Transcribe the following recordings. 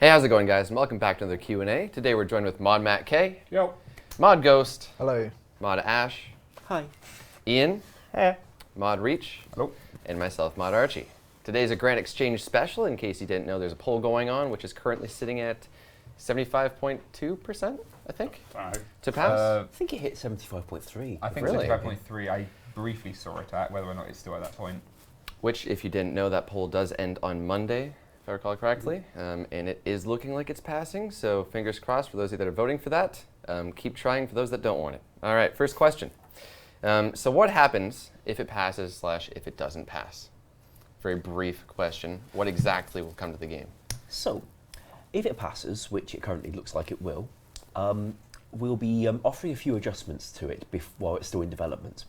Hey, how's it going, guys? And welcome back to another Q&A. Today we're joined with Mod Matt K, Yo. Mod Ghost, Hello. Mod Ash, Hi. Ian, Hey. Mod Reach, Hello. and myself, Mod Archie. Today's a Grand Exchange special. In case you didn't know, there's a poll going on, which is currently sitting at 75.2%, I think, to pass. I think it hit 75.3. I think Really? 75.3. I briefly saw it at whether or not it's still at that point. Which, if you didn't know, that poll does end on Monday, if I recall correctly. And it is looking like it's passing, so fingers crossed for those of you that are voting for that. Keep trying for those that don't want it. All right, first question. So what happens if it passes / if it doesn't pass? Very brief question. What exactly will come to the game? So, if it passes, which it currently looks like it will, we'll be offering a few adjustments to it while it's still in development.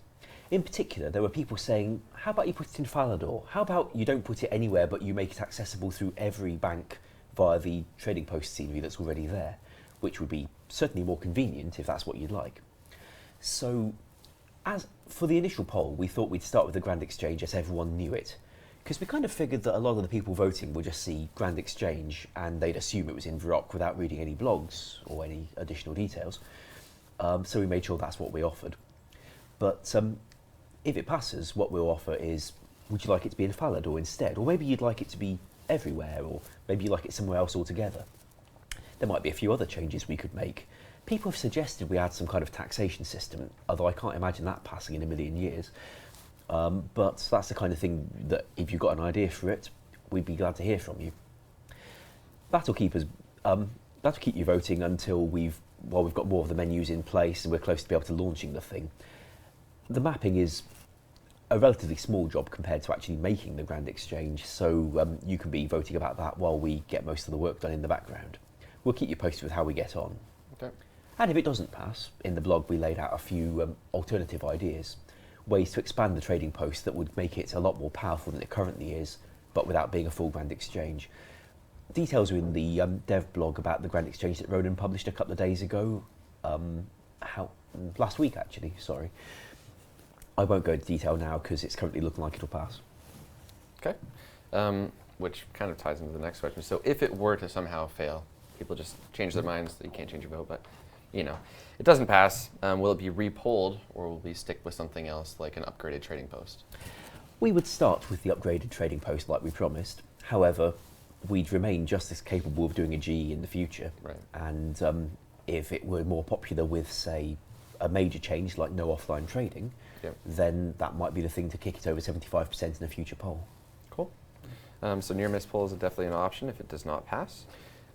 In particular, there were people saying, how about you put it in Falador? How about you don't put it anywhere but you make it accessible through every bank via the trading post scenery that's already there, which would be certainly more convenient if that's what you'd like. So, as for the initial poll, we thought we'd start with the Grand Exchange as everyone knew it, because we kind of figured that a lot of the people voting would just see Grand Exchange and they'd assume it was in Varrock without reading any blogs or any additional details. So we made sure that's what we offered. But if it passes, what we'll offer is, would you like it to be in Falador instead? Or maybe you'd like it to be everywhere, or maybe you'd like it somewhere else altogether. There might be a few other changes we could make. People have suggested we add some kind of taxation system, although I can't imagine that passing in a million years. But that's the kind of thing that if you've got an idea for it, we'd be glad to hear from you. That'll keep you voting until we've got more of the menus in place and we're close to be able to launching the thing. The mapping is a relatively small job compared to actually making the Grand Exchange, so you can be voting about that while we get most of the work done in the background. We'll keep you posted with how we get on. Okay. And if it doesn't pass, in the blog we laid out a few alternative ideas, ways to expand the trading post that would make it a lot more powerful than it currently is, but without being a full Grand Exchange. Details are in the dev blog about the Grand Exchange that Ronan published a couple of days ago, last week actually, sorry. I won't go into detail now because it's currently looking like it'll pass. Okay. Which kind of ties into the next question. So if it were to somehow fail, people just change their minds, you can't change your vote, but you know, it doesn't pass, will it be re-polled or will we stick with something else like an upgraded trading post? We would start with the upgraded trading post like we promised. However, we'd remain just as capable of doing a G in the future. Right. And if it were more popular with, say, a major change like no offline trading, Yep. then that might be the thing to kick it over 75% in a future poll. Cool. So near miss poll is definitely an option if it does not pass.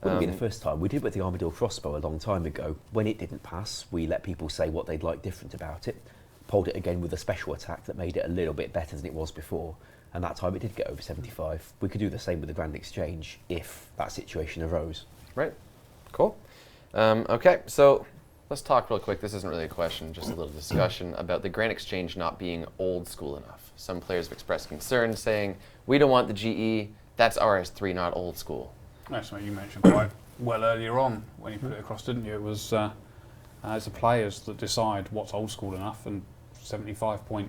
Wouldn't be the first time. We did with the Armadillo crossbow a long time ago. When it didn't pass, we let people say what they'd like different about it, polled it again with a special attack that made it a little bit better than it was before, and that time it did get over 75. We could do the same with the Grand Exchange if that situation arose. Right. Cool. Okay, so let's talk real quick. This isn't really a question, just a little discussion about the Grand Exchange not being old school enough. Some players have expressed concern saying, we don't want the GE, that's RS3, not old school. That's what you mentioned quite well earlier on when you put it across, didn't you? It was it's the players that decide what's old school enough, and 75.3%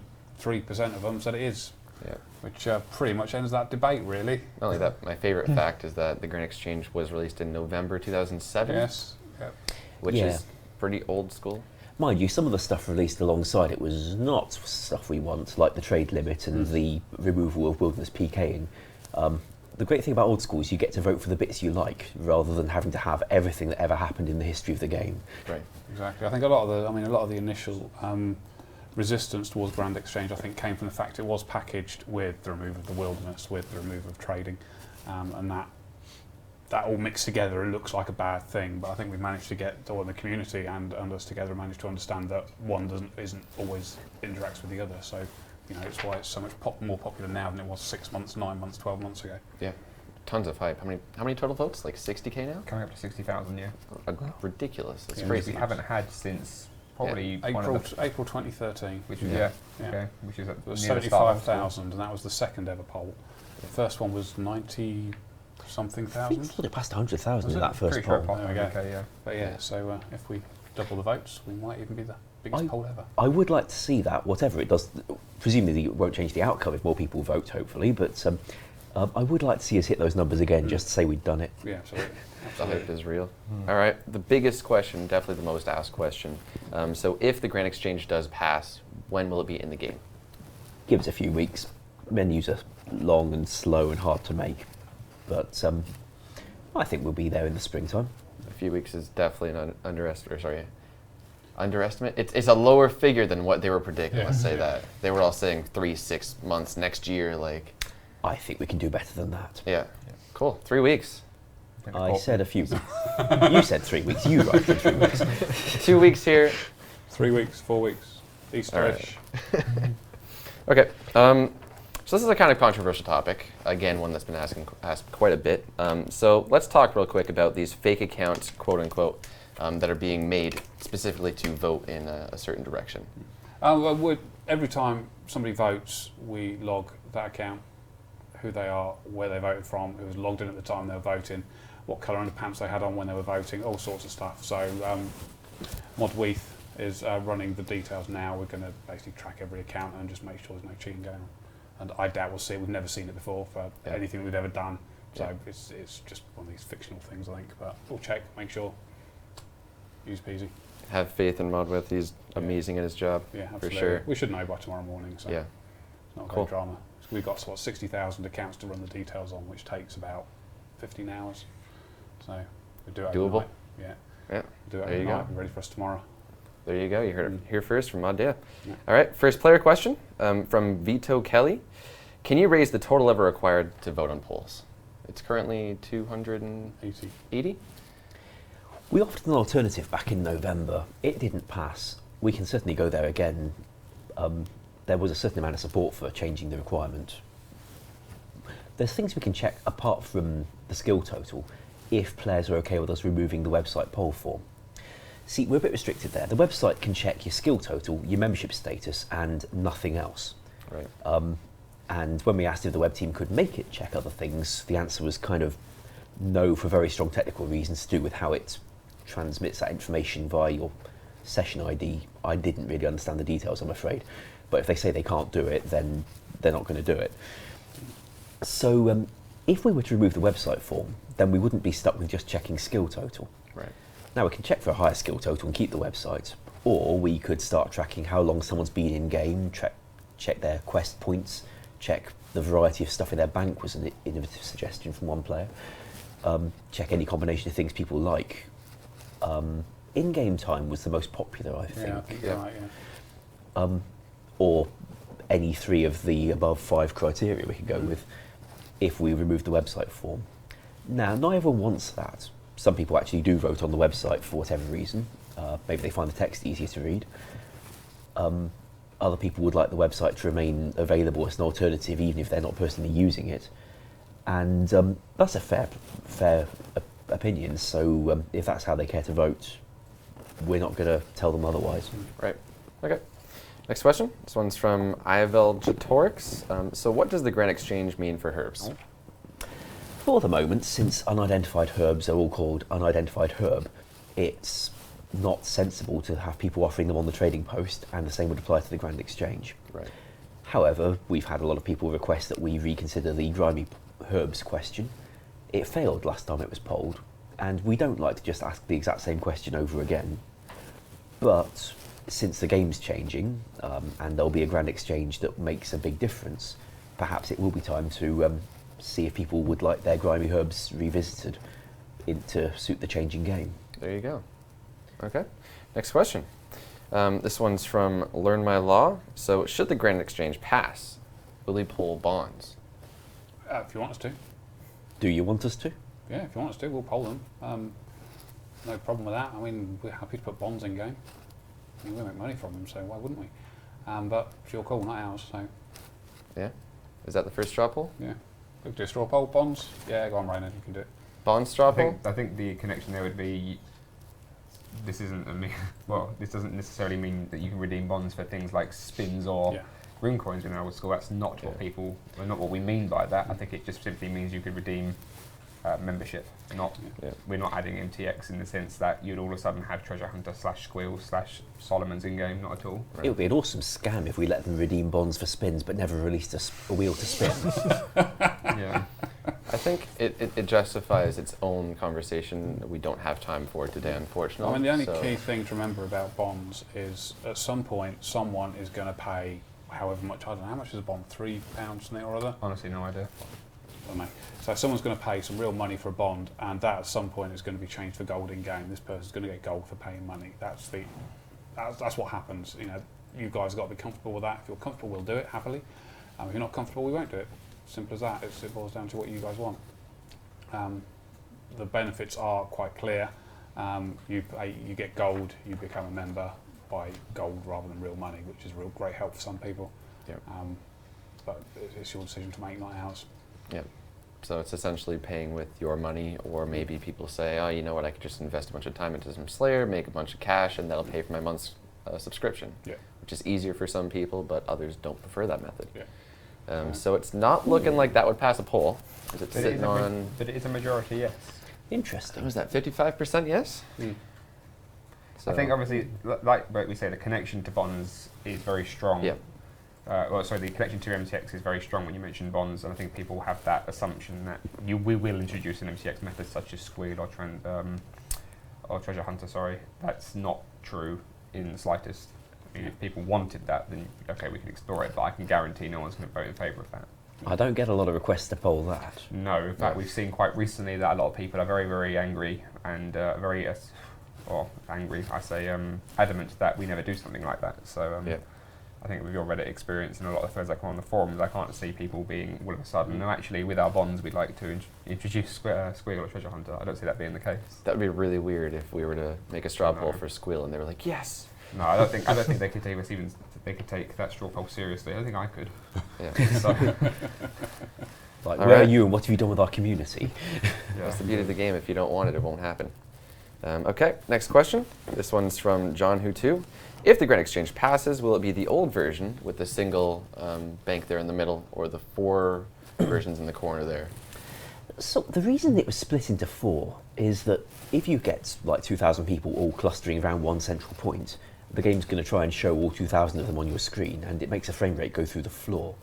of them said it is. Yeah. Which pretty much ends that debate, really. Not only that, my favorite fact is that the Grand Exchange was released in November 2007. Yes. Yep. Which is pretty old school. Mind you, some of the stuff released alongside it was not stuff we want, like the trade limit and the removal of wilderness PKing. The great thing about Old School is you get to vote for the bits you like, rather than having to have everything that ever happened in the history of the game. Right. Exactly. I think a lot of the initial resistance towards Grand Exchange, I think, came from the fact it was packaged with the removal of the wilderness, with the removal of trading, and that all mixed together. It looks like a bad thing, but I think we've managed to get all in the community and us together managed to understand that one isn't always interacts with the other. So, you know, it's why it's so much more popular now than it was 6 months, 9 months, 12 months ago. Yeah. Tons of hype. How many total votes? Like 60K now? Coming up to 60,000, yeah. Ridiculous. That's Which crazy. we haven't had since probably April 2013. which was okay, which is It was near the start of 75,000, and that was the second ever poll. The first one was 90-something I thousand. thought it passed 100,000 in that first Pretty sure it poll. passed There we go. 100K, yeah. But yeah, so if we double the votes, we might even be the biggest poll ever. I would like to see that, whatever it does. Presumably it won't change the outcome if more people vote, hopefully, but I would like to see us hit those numbers again, just to say we've done it. Yeah, absolutely. The hype is real. All right, the biggest question, definitely the most asked question. So if the Grand Exchange does pass, when will it be in the game? Give us a few weeks. Menus are long and slow and hard to make, but I think we'll be there in the springtime. A few weeks is definitely an underestimate. It's a lower figure than what they were predicting. Let's say that they were all saying 3-6 months next year. Like, I think we can do better than that. yeah. Cool. 3 weeks. I said a few weeks. You said 3 weeks. You wrote for 3 weeks. 2 weeks here. 3 weeks, 4 weeks, Easter-ish. Okay. So this is a kind of controversial topic. Again, one that's been asked quite a bit. So let's talk real quick about these fake accounts, quote unquote, that are being made specifically to vote in a certain direction. Every time somebody votes, we log that account, who they are, where they voted from, who was logged in at the time they were voting, what colour underpants they had on when they were voting, all sorts of stuff. So Modweath is running the details now. We're going to basically track every account and just make sure there's no cheating going on. And I doubt we'll see it. We've never seen it before for anything we've ever done. So it's just one of these fictional things, I think. But we'll check, make sure. Easy peasy. Have faith in Modweath. He's amazing at his job. Yeah, absolutely. For sure. We should know by tomorrow morning. So Yeah. it's not a Cool. great drama. We've got 60,000 accounts to run the details on, which takes about 15 hours. So we do it Doable. overnight. Yeah. Yeah. Do it There you overnight. go. Be ready for us tomorrow. There you go. You heard it here first from Mod. Yeah. Yeah. All right. First player question from Vito Kelly. Can you raise the total ever required to vote on polls? It's currently 280. 80. We offered an alternative back in November. It didn't pass. We can certainly go there again. There was a certain amount of support for changing the requirement. There's things we can check apart from the skill total if players are okay with us removing the website poll form. See, we're a bit restricted there. The website can check your skill total, your membership status, and nothing else. Right. And when we asked if the web team could make it check other things, the answer was kind of no, for very strong technical reasons to do with how it transmits that information via your session ID. I didn't really understand the details, I'm afraid. But if they say they can't do it, then they're not going to do it. So if we were to remove the website form, then we wouldn't be stuck with just checking skill total. Right. Now we can check for a higher skill total and keep the website, or we could start tracking how long someone's been in game, check their quest points, check the variety of stuff in their bank was an innovative suggestion from one player, check any combination of things people like. In-game time was the most popular, I think. Yeah, I think you're right, yeah. Or any three of the above 5 criteria we could go with if we remove the website form. Now, not everyone wants that. Some people actually do vote on the website for whatever reason. Maybe they find the text easier to read. Other people would like the website to remain available as an alternative even if they're not personally using it. And that's a fair opinion, so if that's how they care to vote, we're not going to tell them otherwise. Right. Okay. Next question. This one's from Ivel Jatorix. So what does the Grand Exchange mean for herbs? For the moment, since unidentified herbs are all called unidentified herb, it's not sensible to have people offering them on the trading post, and the same would apply to the Grand Exchange. Right. However, we've had a lot of people request that we reconsider the grimy herbs question. It failed last time it was polled, and we don't like to just ask the exact same question over again. But since the game's changing, and there'll be a Grand Exchange that makes a big difference, perhaps it will be time to see if people would like their grimy herbs revisited to suit the changing game. There you go. Okay. Next question. This one's from Learn My Law. So should the Grand Exchange pass, will we pull bonds? If you want us to. Do you want us to? Yeah, if you want us to, we'll poll them. No problem with that. I mean, we're happy to put bonds in game. I mean, we make money from them, so why wouldn't we? But it's your call, not ours, so Yeah? Is that the first straw poll? yeah. We can do a straw poll, bonds. Yeah, go on, Rayner, you can do it. Bond straw poll? I think the connection there would be this doesn't necessarily mean that you can redeem bonds for things like spins or Yeah. rune coins in Old School. That's not what not what we mean by that. I think it just simply means you could redeem membership. We're not adding MTX in the sense that you'd all of a sudden have Treasure Hunter / Squeal / Solomon's in game. Not at all. Right. It would be an awesome scam if we let them redeem bonds for spins, but never released a wheel to spin. Yeah. I think it justifies its own conversation. We don't have time for it today, unfortunately. I mean, the only key thing to remember about bonds is at some point someone is going to pay however much. I don't know, how much is a bond? £3 something or other? Honestly, no idea. I don't know. So someone's going to pay some real money for a bond, and that at some point is going to be changed for gold in game. This person's going to get gold for paying money. That's what happens. You know, you guys have got to be comfortable with that. If you're comfortable, we'll do it happily. If you're not comfortable, we won't do it. Simple as that. It boils down to what you guys want. The benefits are quite clear. You get gold, you become a member by gold rather than real money, which is a real great help for some people. Yep. But it's your decision to make, not ours. Yeah. So it's essentially paying with your money, or maybe people say, oh, you know what, I could just invest a bunch of time into some Slayer, make a bunch of cash, and that'll pay for my month's subscription. Yeah. Which is easier for some people, but others don't prefer that method. Yeah. So it's not looking like that would pass a poll. Is it sitting on? But it is a majority, yes. Interesting. Was that 55% yes? I think obviously, like we say, the connection to bonds is very strong. Yeah. The connection to MTX is very strong when you mention bonds, and I think people have that assumption that we will introduce an MTX method such as Squeal or Treasure Hunter. Sorry, that's not true in the slightest. I mean, if people wanted that, then okay, we can explore it, but I can guarantee no one's going to vote in favour of that. I don't get a lot of requests to poll that. No, in fact, we've seen quite recently that a lot of people are very, very angry and adamant that we never do something like that. So I think with your Reddit experience and a lot of threads that come on the forums, I can't see people being all of a sudden, no, actually, with our bonds, we'd like to introduce Squeal or Treasure Hunter. I don't see that being the case. That would be really weird if we were to make a straw poll for Squeal and they were like, yes. No, I don't think they could take us even. They could take that straw poll seriously. I don't think I could. Yeah. So, like, where are you and what have you done with our community? That's the beauty of the game. If you don't want it, it won't happen. Okay, next question. This one's from John Who Too. If the Grand Exchange passes, will it be the old version with the single bank there in the middle, or the 4 versions in the corner there? So the reason it was split into 4 is that if you get like 2,000 people all clustering around one central point, the game's going to try and show all 2,000 of them on your screen, and it makes a frame rate go through the floor.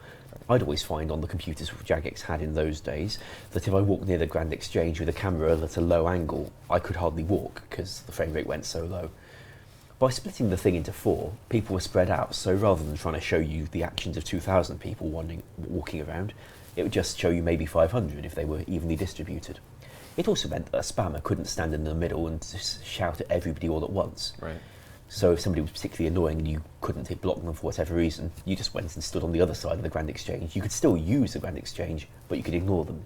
I'd always find on the computers Jagex had in those days that if I walked near the Grand Exchange with a camera at a low angle, I could hardly walk because the frame rate went so low. By splitting the thing into 4, people were spread out, so rather than trying to show you the actions of 2,000 people walking around, it would just show you maybe 500 if they were evenly distributed. It also meant that a spammer couldn't stand in the middle and just shout at everybody all at once. Right. So if somebody was particularly annoying and you couldn't hit block them for whatever reason, you just went and stood on the other side of the Grand Exchange. You could still use the Grand Exchange, but you could ignore them.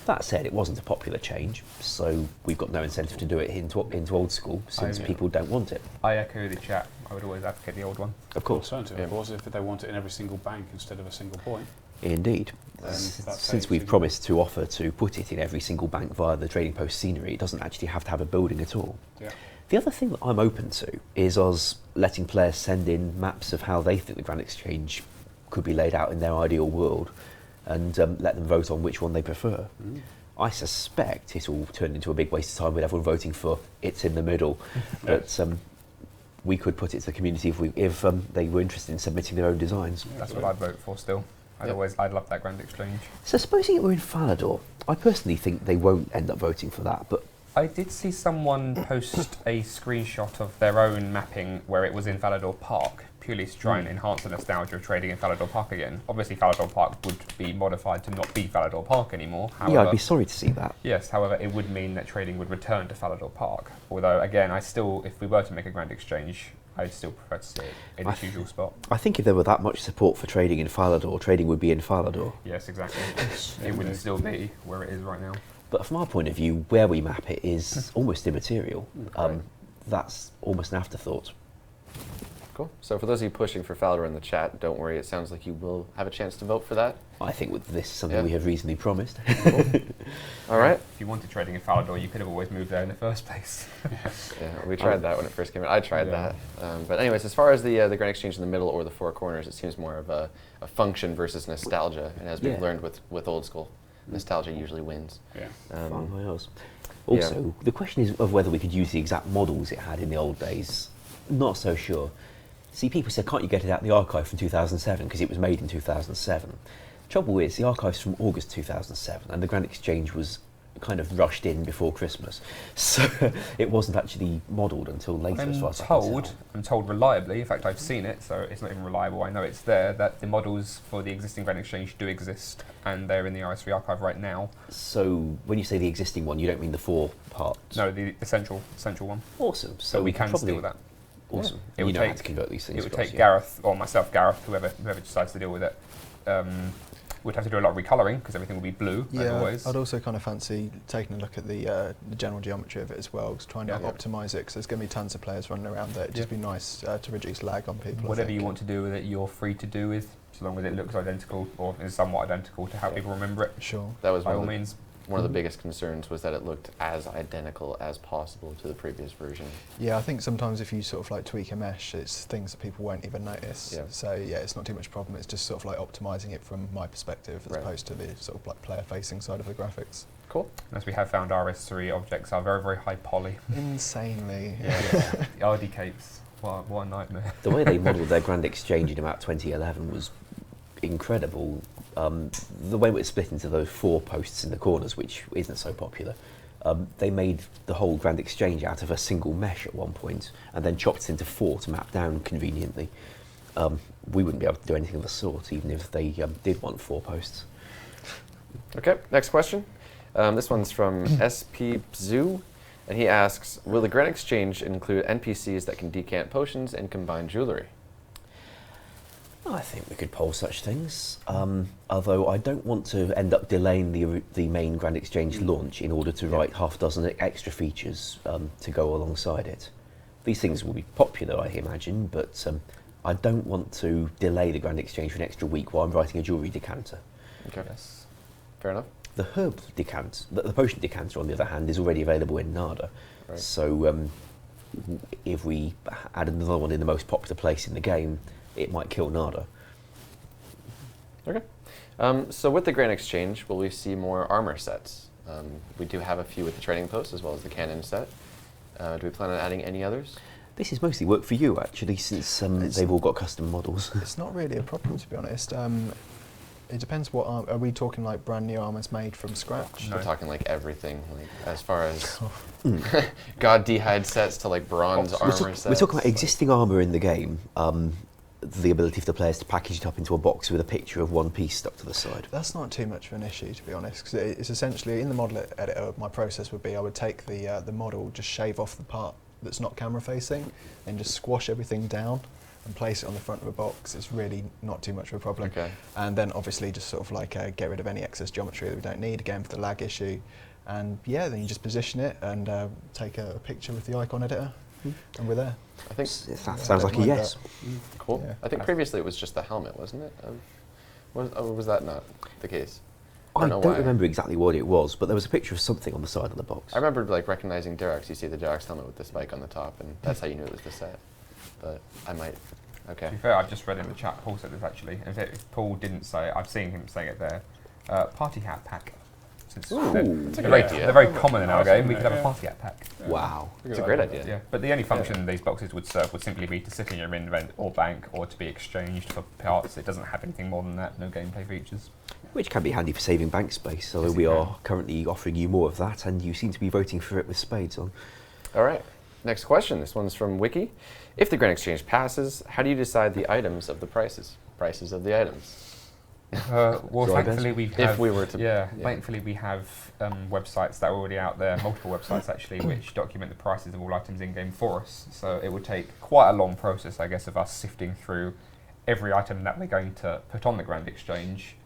That said, it wasn't a popular change, so we've got no incentive to do it into Old School since people don't want it. I echo the chat. I would always advocate the old one. Of course. Alternative, of course, if they want it in every single bank instead of a single point. Indeed. Since we've promised to offer to put it in every single bank via the Trading Post scenery, it doesn't actually have to have a building at all. Yeah. The other thing that I'm open to is us letting players send in maps of how they think the Grand Exchange could be laid out in their ideal world, and let them vote on which one they prefer. I suspect it will turn into a big waste of time with everyone voting for it's in the middle, but we could put it to the community if they were interested in submitting their own designs. That's what I'd vote for still. I'd love that Grand Exchange. So supposing it were in Falador, I personally think they won't end up voting for that, but I did see someone post a screenshot of their own mapping where it was in Falador Park, purely to try and enhance the nostalgia of trading in Falador Park again. Obviously, Falador Park would be modified to not be Falador Park anymore. However, yeah, I'd be sorry to see that. Yes, however, it would mean that trading would return to Falador Park. Although, again, if we were to make a Grand Exchange, I'd still prefer to see it in its usual spot. I think if there were that much support for trading in Falador, trading would be in Falador. Yes, exactly. It wouldn't still be where it is right now. But from our point of view, where we map it is almost immaterial. That's almost an afterthought. Cool. So for those of you pushing for Falador in the chat, don't worry, it sounds like you will have a chance to vote for that. I think with this is something we have reasonably promised. All right. If you wanted trading in Falador, you could have always moved there in the first place. Yeah, we tried that when it first came out. I tried that. But anyways, as far as the Grand Exchange in the middle or the 4 corners, it seems more of a function versus nostalgia. And as we've learned with Old School, nostalgia usually wins. Yeah. Fine by us. Also, the question is of whether we could use the exact models it had in the old days. Not so sure. See, people said, can't you get it out the archive from 2007 because it was made in 2007? Trouble is, the archive's from August 2007 and the Grand Exchange was kind of rushed in before Christmas. So it wasn't actually modelled until later as far as I can tell. I'm told reliably, in fact I've seen it, so it's not even reliable, I know it's there, that the models for the existing Grand Exchange do exist and they're in the RS3 archive right now. So when you say the existing one, you don't mean the 4 parts? No, the central one. Awesome. So we can probably steal that. Awesome. Yeah. You know how to convert these things. It would take Gareth, or myself, Gareth, whoever decides to deal with it, would have to do a lot of recolouring because everything will be blue, as always. I'd also kind of fancy taking a look at the general geometry of it as well, trying to optimise it, because there's going to be tons of players running around there. It'd just be nice to reduce lag on people. Whatever you want to do with it, you're free to do with, so long as it looks identical, or is somewhat identical to how people remember it. Sure. That was by all means. One of the biggest concerns was that it looked as identical as possible to the previous version. Yeah, I think sometimes if you sort of like tweak a mesh, it's things that people won't even notice. Yeah. So yeah, it's not too much problem. It's just sort of like optimising it from my perspective as opposed to the sort of like player-facing side of the graphics. Cool. As we have found, RS3 objects are very, very high poly. Insanely. Yeah. The RD capes, what a nightmare. The way they modelled their Grand Exchange in about 2011 was incredible. The way it was split into those 4 posts in the corners, which isn't so popular, they made the whole Grand Exchange out of a single mesh at one point and then chopped it into 4 to map down conveniently. We wouldn't be able to do anything of the sort, even if they did want 4 posts. Okay, next question. This one's from SP Zoo, and he asks, will the Grand Exchange include NPCs that can decant potions and combine jewellery? I think we could poll such things, although I don't want to end up delaying the main Grand Exchange launch in order to write half a dozen extra features to go alongside it. These things will be popular, I imagine, but I don't want to delay the Grand Exchange for an extra week while I'm writing a jewellery decanter. Okay, fair enough. The herb decanter, the potion decanter, on the other hand, is already available in Nada. Right. So if we add another one in the most popular place in the game, it might kill Nada. Okay. So with the Grand Exchange, will we see more armor sets? We do have a few with the trading post as well as the cannon set. Do we plan on adding any others? This is mostly work for you, actually, since they've all got custom models. It's not really a problem, to be honest. It depends what are we talking, like brand new armors made from scratch? We're talking like everything, like as far as God D'hide sets to like bronze armor sets. We're talking about existing armour in the game, the ability for the players to package it up into a box with a picture of one piece stuck to the side. That's not too much of an issue, to be honest, because it's essentially, in the model editor, my process would be I would take the model, just shave off the part that's not camera facing, and just squash everything down and place it on the front of a box. It's really not too much of a problem. Okay. And then obviously just sort of like get rid of any excess geometry that we don't need, again for the lag issue. And yeah, then you just position it and take a picture with the icon editor, and we're there. I think that sounds like a yes. Cool. Yeah. I think previously it was just the helmet, wasn't it? Was that not the case? I don't remember exactly what it was, but there was a picture of something on the side of the box. I remember like recognizing Derek's. You see the Derek's helmet with the spike on the top, and that's how you knew it was the set. But I might. Okay. To be fair, I've just read in the chat, Paul said this actually. If Paul didn't say it, I've seen him saying it there. Party hat pack. Since they're very common in our game, we could have a party hat pack. Wow. It's a great idea. Yeah, but the only function these boxes would serve would simply be to sit in your invent or bank, or to be exchanged for parts. It doesn't have anything more than that. No gameplay features. Which can be handy for saving bank space, although we are currently offering you more of that, and you seem to be voting for it with spades on. All right. Next question. This one's from Wiki. If the Grand Exchange passes, how do you decide the items of the prices? Prices of the items. Well, thankfully we have. If we were to, thankfully we have websites that are already out there, multiple websites actually, which document the prices of all items in game for us. So it would take quite a long process, I guess, of us sifting through every item that we're going to put on the Grand Exchange,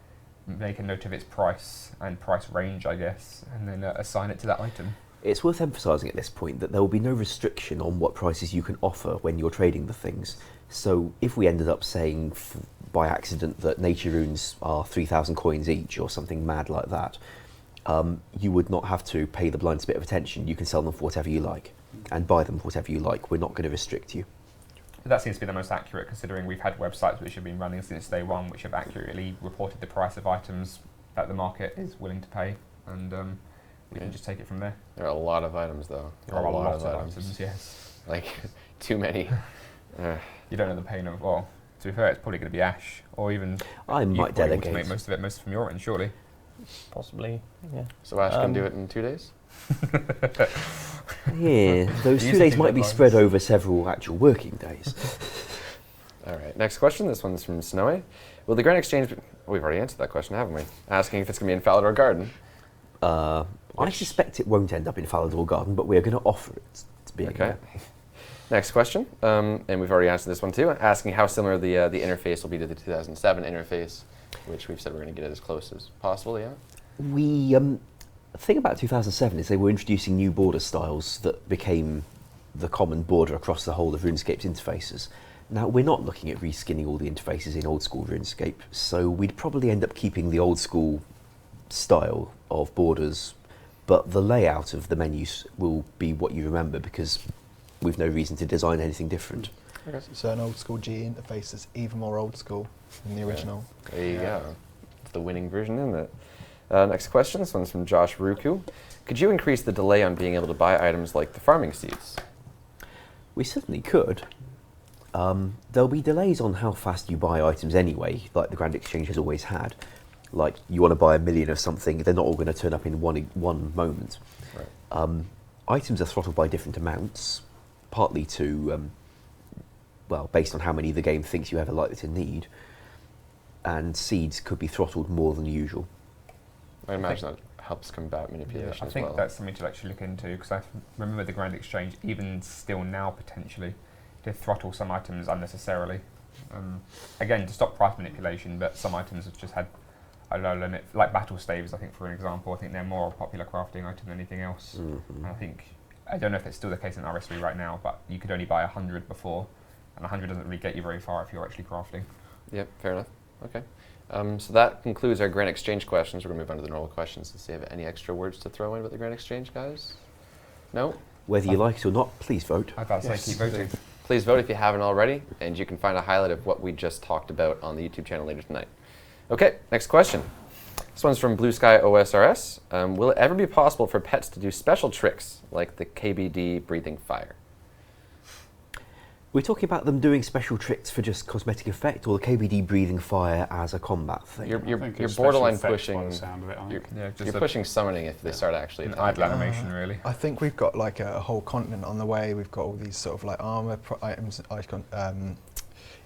make a note of its price and price range, I guess, and then assign it to that item. It's worth emphasising at this point that there will be no restriction on what prices you can offer when you're trading the things. So if we ended up saying by accident that nature runes are 3,000 coins each or something mad like that, you would not have to pay the blinds a bit of attention. You can sell them for whatever you like and buy them for whatever you like. We're not going to restrict you. That seems to be the most accurate, considering we've had websites which have been running since day one which have accurately reported the price of items that the market is willing to pay, and we can just take it from there. There are a lot of items, though. There are a lot of items, yes. Like, too many. You don't know the pain of, well, to be fair, it's probably going to be Ash, or even I might delegate. automate most of it, most from your end, surely. Possibly, yeah. So Ash can do it in 2 days? Yeah, those Use 2 the days might be deadlines. spread over several actual working days. All right, next question. This one's from Snowy. Will the Grand Exchange... We've already answered that question, haven't we? Asking if it's going to be in Falador Garden. I suspect it won't end up in Falador Garden, but we're going to offer it to be. Okay. Next question, and we've already answered this one too, asking how similar the interface will be to the 2007 interface, which we've said we're going to get it as close as possible, yeah? We the thing about 2007 is they were introducing new border styles that became the common border across the whole of RuneScape's interfaces. Now, we're not looking at reskinning all the interfaces in Old School Runescape, so we'd probably end up keeping the old school style of borders, but the layout of the menus will be what you remember because we've no reason to design anything different. Okay. So an old school G interface is even more old school than the original. There you go. It's the winning version, isn't it? Next question, this one's from Josh Ruku. Could you increase the delay on being able to buy items like the farming seeds? We certainly could. There'll be delays on how fast you buy items anyway, like the Grand Exchange has always had. Like, you want to buy 1 million of something, they're not all going to turn up in one moment. Right. Items are throttled by different amounts, partly to, based on how many the game thinks you have a likely to need, and seeds could be throttled more than usual. I imagine that helps combat manipulation I as think well. that's something to actually look into, because I remember the Grand Exchange, even still now potentially, to throttle some items unnecessarily. Again, to stop price manipulation, but some items have just had a low limit, like battle staves, I think, for an example. I think they're more a popular crafting item than anything else. Mm-hmm. And I don't know if it's still the case in RS3 right now, but you could only buy 100 before, and 100 doesn't really get you very far if you're actually crafting. Yep, fair enough. Okay. So that concludes our Grand Exchange questions. We're going to move on to the normal questions to see if you have any extra words to throw in about the Grand Exchange, guys? No? Whether you like it or not, please vote. I was about to say, keep voting. Please vote if you haven't already, and you can find a highlight of what we just talked about on the YouTube channel later tonight. Okay, next question. This one's from Blue Sky OSRS. Will it ever be possible for pets to do special tricks like the KBD breathing fire? We're talking about them doing special tricks for just cosmetic effect, or the KBD breathing fire as a combat thing. You're I think it's borderline special effects by pushing. the sound of it, I think. You're pushing summoning if they start actually An attacking. idle animation, really. I think we've got like a whole continent on the way. We've got all these sort of like armor items,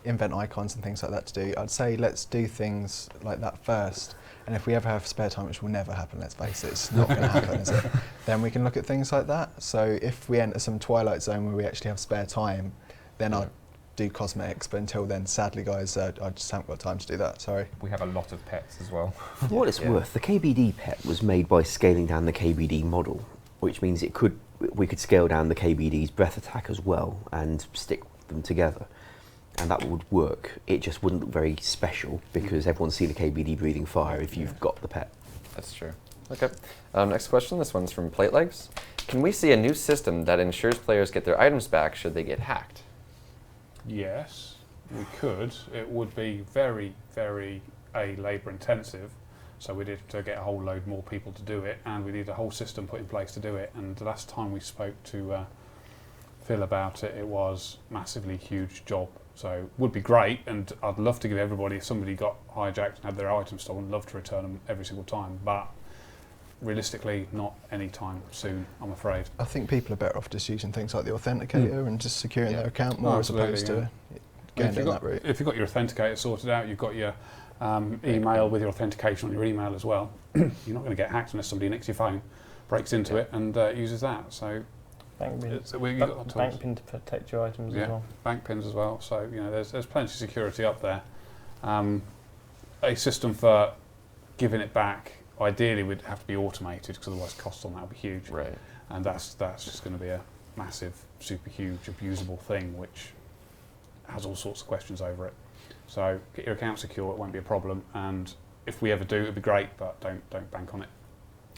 invent icons and things like that to do. I'd say let's do things like that first. And if we ever have spare time, which will never happen, let's face it, it's not going to happen, is it? Then we can look at things like that. So if we enter some Twilight Zone where we actually have spare time, then I'd do cosmetics. But until then, sadly, guys, I just haven't got time to do that. Sorry. We have a lot of pets as well. For what it's worth, the KBD pet was made by scaling down the KBD model, which means we could scale down the KBD's breath attack as well and stick them together. And that would work. It just wouldn't look very special because everyone's seen a KBD breathing fire if you've got the pet. That's true. Okay. Next question. This one's from Plate Legs. Can we see a new system that ensures players get their items back should they get hacked? Yes, we could. It would be very, very labour intensive. So we'd have to get a whole load more people to do it, and we need a whole system put in place to do it. And the last time we spoke to Phil about it, it was massively huge job. So it would be great, and I'd love to give everybody, if somebody got hijacked and had their items stolen, I'd love to return them every single time. But realistically, not any time soon, I'm afraid. I think people are better off just using things like the authenticator and just securing their account more as opposed to going down that route. If you've got your authenticator sorted out, you've got your email with your authentication on your email as well, you're not going to get hacked unless somebody nicks your phone, breaks into it and uses that. So Bank pin to protect your items as well. Bank pins as well. So there's plenty of security up there. A system for giving it back ideally would have to be automated because otherwise costs on that would be huge. Right. And that's just going to be a massive, super huge, abusable thing which has all sorts of questions over it. So get your account secure, it won't be a problem. And if we ever do, it'd be great, but don't bank on it.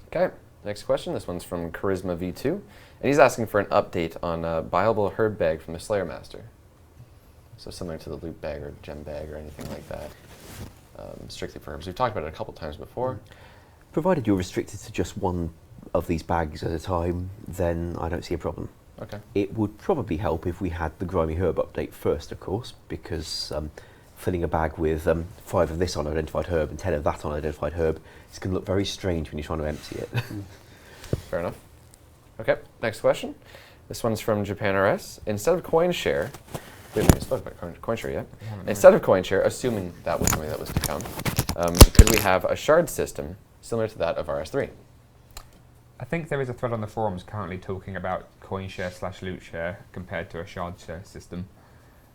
Okay. Next question. This one's from Charisma V2, and he's asking for an update on a buyable herb bag from the Slayer Master. So similar to the loot bag or gem bag or anything like that. strictly for herbs? We've talked about it a couple times before. Provided you're restricted to just one of these bags at a time, then I don't see a problem. Okay. It would probably help if we had the Grimy Herb update first, of course, because filling a bag with 5 of this unidentified herb and 10 of that unidentified herb, it's going to look very strange when you're trying to empty it. Fair enough. Okay, next question. This one's from Japan RS. Instead of coin share, we haven't even spoken about coin share yet. Instead of coin share, assuming that was something that was to come, could we have a shard system similar to that of RS3? I think there is a thread on the forums currently talking about coin share / loot share compared to a shard share system.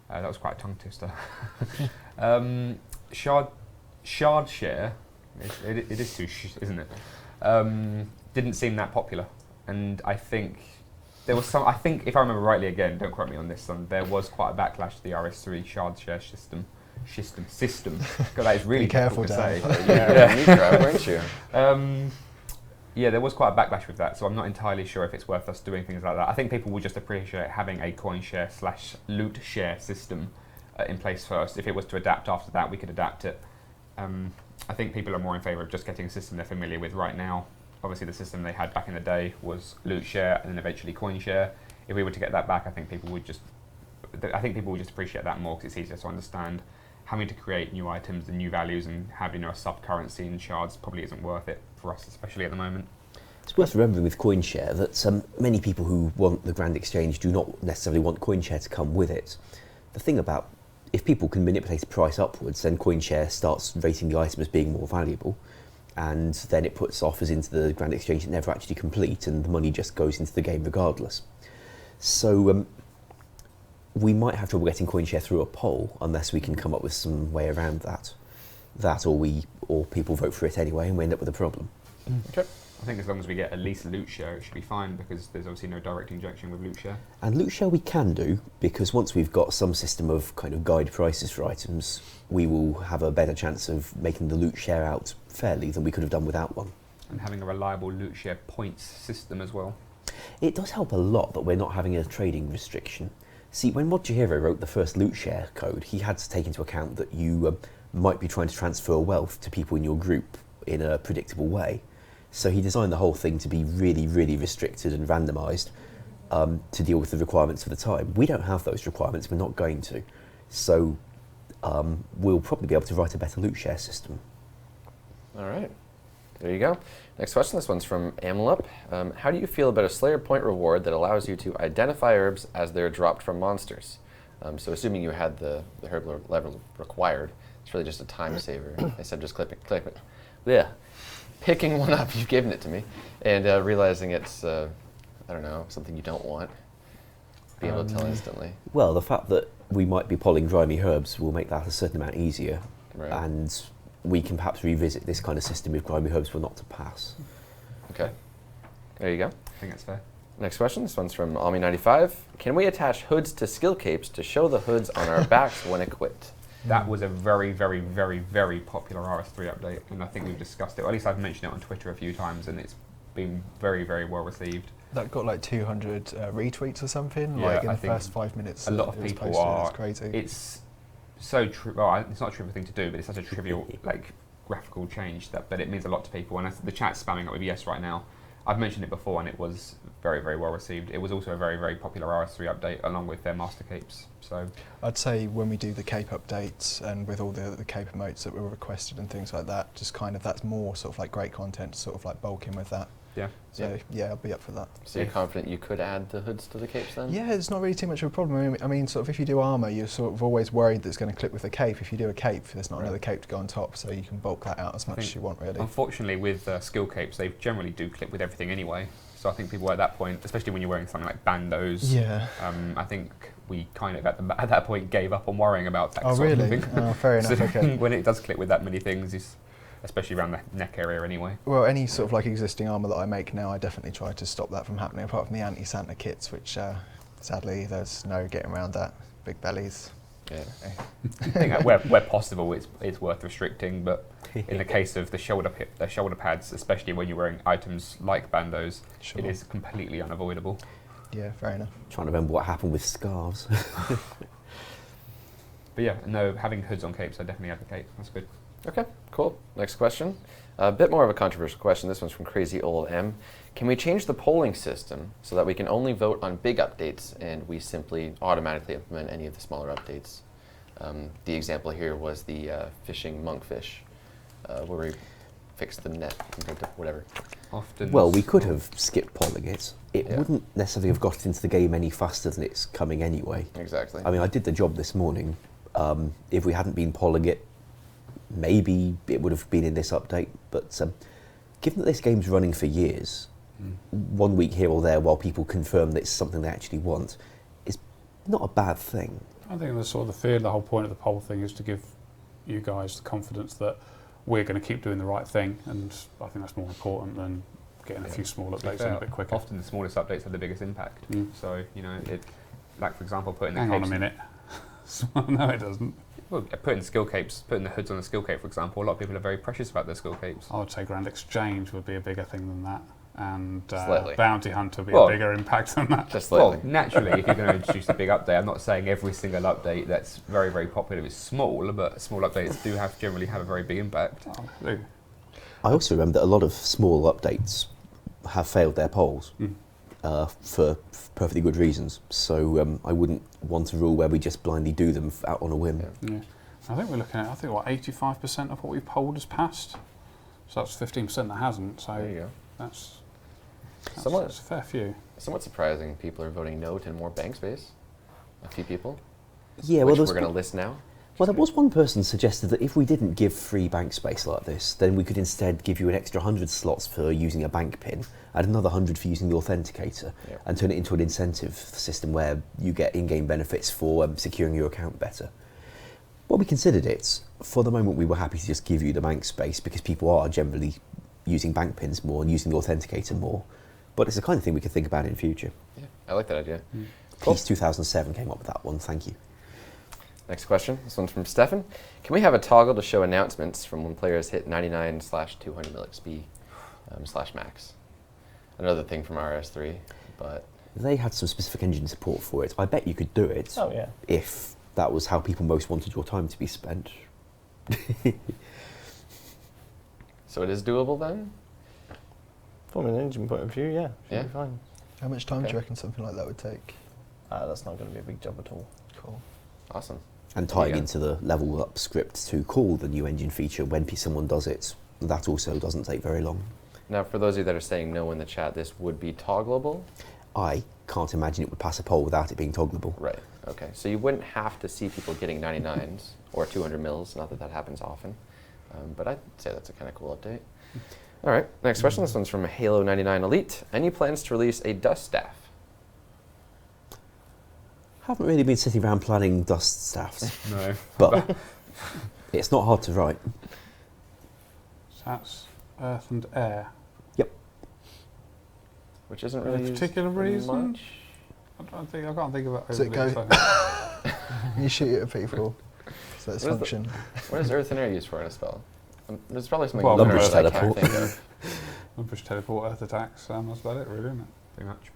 That was quite a tongue twister. Shard share, it is too isn't it? Didn't seem that popular, and I think there was some. I think if I remember rightly, again, don't quote me on this one. There was quite a backlash to the RS3 shard share system. Because that is really careful to say. Weren't you? Yeah, there was quite a backlash with that, so I'm not entirely sure if it's worth us doing things like that. I think people would just appreciate having a coin share / loot share system in place first. If it was to adapt after that, we could adapt it. I think people are more in favour of just getting a system they're familiar with right now. Obviously, the system they had back in the day was loot share and then eventually coin share. If we were to get that back, I think people would just appreciate that more because it's easier to understand. Having to create new items and new values and having a sub-currency in shards probably isn't worth it for us, especially at the moment. It's worth remembering with coin share that many people who want the Grand Exchange do not necessarily want coin share to come with it. The thing about, if people can manipulate the price upwards, then coin share starts rating the item as being more valuable, and then it puts offers into the Grand Exchange that never actually complete, and the money just goes into the game regardless. So we might have trouble getting coin share through a poll unless we can come up with some way around that. Or people vote for it anyway, and we end up with a problem. Okay. I think as long as we get at least loot share, it should be fine because there's obviously no direct injection with loot share. And loot share we can do, because once we've got some system of kind of guide prices for items, we will have a better chance of making the loot share out fairly than we could have done without one. And having a reliable loot share points system as well. It does help a lot that we're not having a trading restriction. See, when Mod Hero wrote the first loot share code, he had to take into account that you might be trying to transfer wealth to people in your group in a predictable way. So he designed the whole thing to be really, really restricted and randomised to deal with the requirements of the time. We don't have those requirements, we're not going to. So we'll probably be able to write a better loot share system. All right. There you go. Next question. This one's from Amlup. How do you feel about a Slayer point reward that allows you to identify herbs as they're dropped from monsters? So assuming you had the herb level required, it's really just a time saver. Instead of just click it. Yeah. Picking one up, you've given it to me, and realizing it's, I don't know, something you don't want. Be able to tell instantly. Well, the fact that we might be polling grimy herbs will make that a certain amount easier. Right. And we can perhaps revisit this kind of system if grimy herbs were not to pass. Okay. There you go. I think that's fair. Next question. This one's from Ami95. Can we attach hoods to skill capes to show the hoods on our backs when equipped? That was a very, very, very, very popular RS3 update, and I think we've discussed it, or at least I've mentioned it on Twitter a few times, and it's been very, very well received. That got like 200 retweets or something, Yeah, like in I the think first 5 minutes. A lot of it was people posted. are. It's crazy. It's so well, it's not a trivial thing to do, but it's such a trivial like graphical change that it means a lot to people. And the chat's spamming up with yes right now. I've mentioned it before, and it was very, very well received. It was also a very, very popular RS3 update, along with their master capes. So I'd say when we do the cape updates and with all the cape emotes that were requested and things like that, just kind of that's more sort of like great content, sort of like bulk in with that. yeah, So yeah, I'll be up for that. So you're confident you could add the hoods to the capes then? Yeah, it's not really too much of a problem. I mean, sort of if you do armour, you're sort of always worried that it's going to clip with a cape. If you do a cape, there's not another cape to go on top, so you can bulk that out as much as you want, really. unfortunately with skill capes, they generally do clip with everything anyway. So I think people at that point, especially when you're wearing something like bandos, Yeah. I think we kind of at that point gave up on worrying about that Oh, sort really? of thing. Oh, fair enough. So Okay. when it does clip with that many things, especially around the neck area anyway. Well, any sort of like existing armour that I make now, I definitely try to stop that from happening, apart from the anti-Santa kits, which sadly there's no getting around that. Big bellies. Yeah. I think that where possible, it's worth restricting. But in the case of the shoulder pads, especially when you're wearing items like bandos, Sure. it is completely unavoidable. Yeah, fair enough. Trying to remember what happened with scarves. But yeah, no, having hoods on capes, I definitely advocate. That's good. Okay, cool. Next question. A bit more of a controversial question. This one's from Crazy Old M. Can we change the polling system so that we can only vote on big updates and we simply automatically implement any of the smaller updates? The example here was the fishing monkfish, where we fixed the net compared to whatever. Often. Well, we could have skipped polling it. It Yeah. wouldn't necessarily have got into the game any faster than it's coming anyway. Exactly. I mean, I did the job this morning. If we hadn't been polling it, maybe it would have been in this update. But given that this game's running for years, 1 week here or there while people confirm that it's something they actually want is not a bad thing. I think the sort of the fear, the whole point of the poll thing is to give you guys the confidence that we're going to keep doing the right thing, and I think that's more important than getting a few small updates in a bit quicker. Often the smallest updates have the biggest impact. So, you know, like for example, putting the Hang on a capes minute. No, it doesn't. well, putting skill capes, putting the hoods on the skill cape, for example, a lot of people are very precious about their skill capes. I would say Grand Exchange would be a bigger thing than that, and Slightly. Bounty Hunter would be Well, a bigger impact than that. Just slightly. Well, naturally, if you're going to introduce a big update, I'm not saying every single update that's very, very popular is small, but small updates do generally have a very big impact. Oh, absolutely. I also remember that a lot of small updates have failed their polls for perfectly good reasons. So I wouldn't want a rule where we just blindly do them out on a whim. Yeah. I think we're looking at, 85% of what we've polled has passed. So that's 15% that hasn't. So There you go. that's Somewhat- a fair few. Somewhat surprising, people are voting no to more bank space. A few people, Yeah, which well, we're going to list now. Well, there was one person suggested that if we didn't give free bank space like this, then we could instead give you an extra 100 slots for using a bank pin and another 100 for using the authenticator, Yeah. and turn it into an incentive system where you get in-game benefits for securing your account better. Well, we considered it. For the moment, we were happy to just give you the bank space because people are generally using bank pins more and using the authenticator more. But it's the kind of thing we could think about in future. Yeah, I like that idea. Cool. Peace 2007 came up with that one, thank you. Next question. This one's from Stefan. Can we have a toggle to show announcements from when players hit 99/200 mil XP /max? Another thing from RS3, but They had some specific engine support for it. I bet you could do it Oh yeah. if that was how people most wanted your time to be spent. so it is doable then? From an engine point of view, yeah, should Yeah. be fine. How much time do Okay. you reckon something like that would take? That's not going to be a big job at all. Cool. Awesome. And There you tying go. into the level up script to call the new engine feature when someone does it, that also doesn't take very long. Now, for those of you that are saying no in the chat, this would be toggleable? I can't imagine it would pass a poll without it being toggleable. Right. Okay. So you wouldn't have to see people getting 99s or 200 mils, not that that happens often. But I'd say that's a kind of cool update. All right. Next question. This one's from Halo 99 Elite. Any plans to release a dust staff? Haven't really been sitting around planning dust staffs, No. but it's not hard to write. So that's Earth and Air. Which isn't Any really used particular reason? much. I can't think of it. Does it overly go- exciting. You shoot it at people, so it's What is the- function. What is Earth and Air used for in a spell? There's probably something Well, literal Lumber's that I can't teleport. think of. Lumber's teleport, Earth attacks. That's about it, really, isn't it? Pretty much.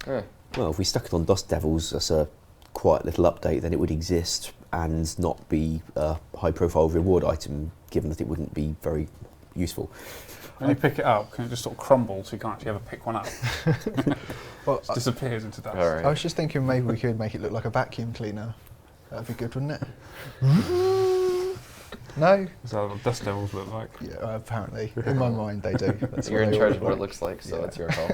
Yeah. Well, if we stuck it on Dust Devils as a quiet little update, then it would exist and not be a high-profile reward item, given that it wouldn't be very useful. When you pick it up, can it just sort of crumble so you can't actually ever pick one up? Well, It disappears into dust. All right. I was just thinking maybe we could make it look like a vacuum cleaner. That'd be good, wouldn't it? No? So Dust Devils look like. Yeah, apparently. In my mind, they do. That's You're what in they charge all of what it look looks like, so Yeah. it's your call.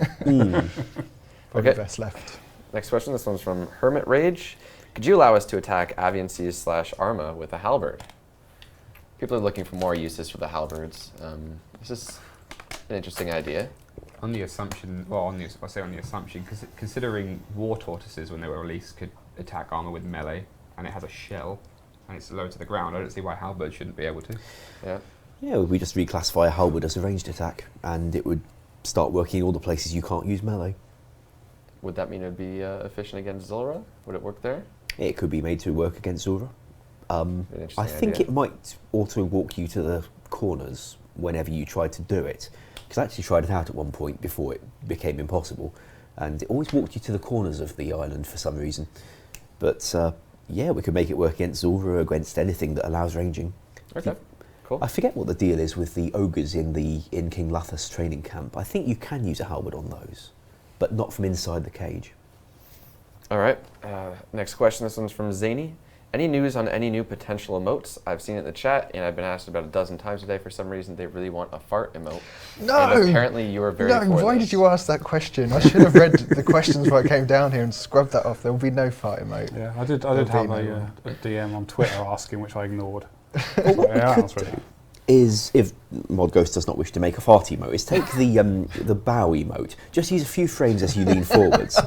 Probably Okay. best left. Next question. This one's from Hermit Rage. Could you allow us to attack Avian Seas /Arma with a halberd? People are looking for more uses for the halberds. This is an interesting idea. On the assumption, because considering war tortoises when they were released could attack armor with melee, and it has a shell, and it's low to the ground, I don't see why halberd shouldn't be able to. Yeah. Yeah, we just reclassify a halberd as a ranged attack, and it would start working in all the places you can't use melee. Would that mean it would be efficient against Zulra? Would it work there? It could be made to work against Zora. An interesting I think idea. it might auto-walk you to the corners whenever you try to do it. Because I actually tried it out at one point before it became impossible, and it always walked you to the corners of the island for some reason. But yeah, we could make it work against Zora, against anything that allows ranging. Okay. Cool. I forget what the deal is with the ogres in King Lathas training camp. I think you can use a halberd on those, but not from inside the cage. All right. Next question. This one's from Zany. Any news on any new potential emotes? I've seen it in the chat, and I've been asked about a dozen times today. For some reason, they really want a fart emote. No! And apparently you are very No, for why this. did you ask that question? I should have read the questions before I came down here and scrubbed that off. There will be no fart emote. Yeah, I did have a DM on Twitter asking, which I ignored. Well, what Yeah, we that's could really do is, if Mod Ghost does not wish to make a fart emote, is take the bow emote, just use a few frames as you lean forwards,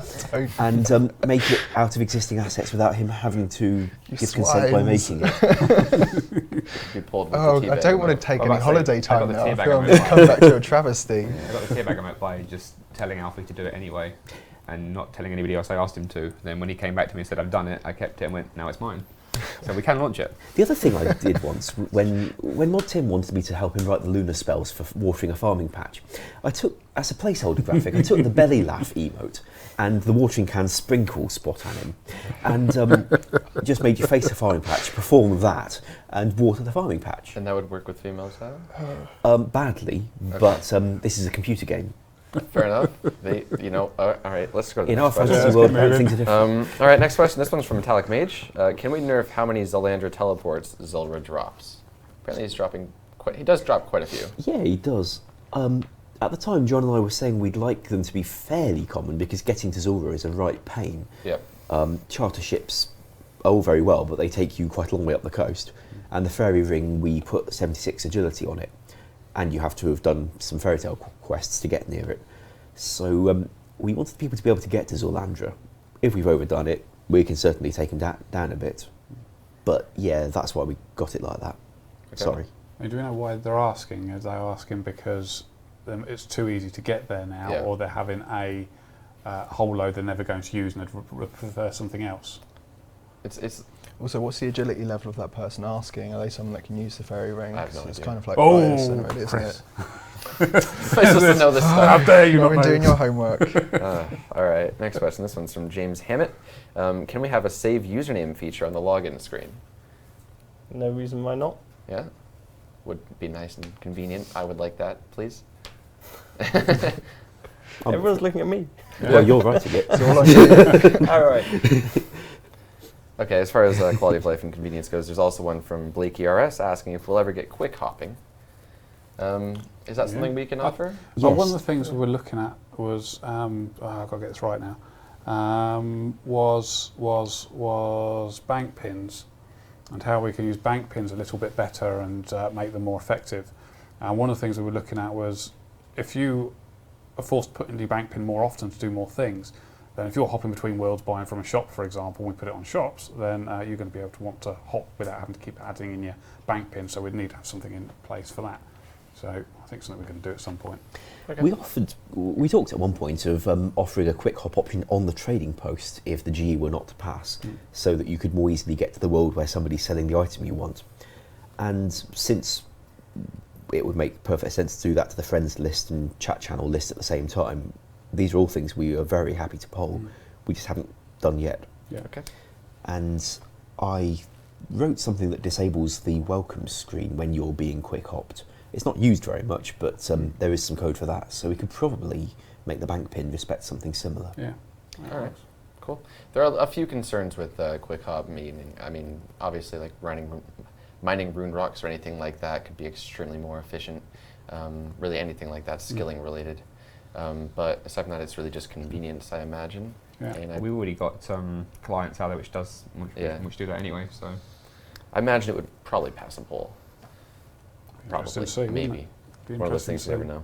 and make it out of existing assets without him having to give consent by making it. You pulled with Oh, the I don't want to take Well, any I was about to holiday say, I got time the now. I teabag feel I'm emote. going to come back to a travesty. I got the teabag emote by just telling Alfie to do it anyway and not telling anybody else I asked him to. Then when he came back to me and said, I've done it, I kept it and went, now it's mine. So we can launch it. The other thing I did once, when Mod Tim wanted me to help him write the lunar spells for watering a farming patch, I took, as a placeholder graphic, I took the belly laugh emote and the watering can sprinkle spot on him, and just made you face the farming patch, perform that, and water the farming patch. And that would work with females, though? Badly, Okay. but this is a computer game. Fair enough. All right, let's go to the In our next question. fantasy world, things are different. All right, next question. This one's from Metallic Mage. Can we nerf how many Zelandra teleports Zulrah drops? Apparently he's dropping he does drop quite a few. Yeah, he does. At the time, John and I were saying we'd like them to be fairly common because getting to Zulrah is a right pain. Yep. Charter ships are all very well, but they take you quite a long way up the coast. And the Fairy Ring, we put 76 agility on it. And you have to have done some fairy tale quests to get near it. So we wanted people to be able to get to Zulrah. If we've overdone it, we can certainly take them down a bit. But yeah, that's why we got it like that. Okay. Sorry. Do we know why they're asking? Are they asking because it's too easy to get there now, Yeah. or they're having a whole load they're never going to use and they'd prefer something else? It's Also, what's the agility level of that person asking? Are they someone that can use the fairy ring? I have no 'Cause it's idea. kind of like Oh, bias, really, isn't Chris. it? I'm supposed to know this How stuff. dare you You've not been know doing this? your homework. All right, next question. This one's from James Hammett. Can we have a save username feature on the login screen? No reason why not. Yeah? Would be nice and convenient. I would like that, please. Everyone's looking at me. Well, you're writing it. It's all on you. All right. Okay, as far as quality of life and convenience goes, there's also one from Blake ERS asking if we'll ever get quick hopping. Is that something we can offer? Well, one Yes. of the things we were looking at was, I've got to get this right now, was bank pins and how we can use bank pins a little bit better and make them more effective. And one of the things we were looking at was if you are forced to put in your bank pin more often to do more things, then if you're hopping between worlds buying from a shop, for example, we put it on shops, then you're going to be able to want to hop without having to keep adding in your bank pin, so we'd need to have something in place for that. So I think something we can do at some point. Okay. We talked at one point of offering a quick hop option on the trading post if the GE were not to pass, so that you could more easily get to the world where somebody's selling the item you want. And since it would make perfect sense to do that to the friends list and chat channel list at the same time, these are all things we are very happy to poll. We just haven't done yet. Yeah. Okay. And I wrote something that disables the welcome screen when you're being quick hopped. It's not used very much, but there is some code for that, so we could probably make the bank pin respect something similar. Yeah. All right. Cool. There are a few concerns with quick hop meaning. I mean, obviously, like mining rune rocks or anything like that could be extremely more efficient. Really, anything like that, skilling related. But aside from that, it's really just convenience, I imagine. Yeah. And We've already got clients out there which do that anyway. So I imagine it would probably pass a poll. Interesting Probably, to see, wouldn't maybe. it? Be One of those interesting things to you never see. know.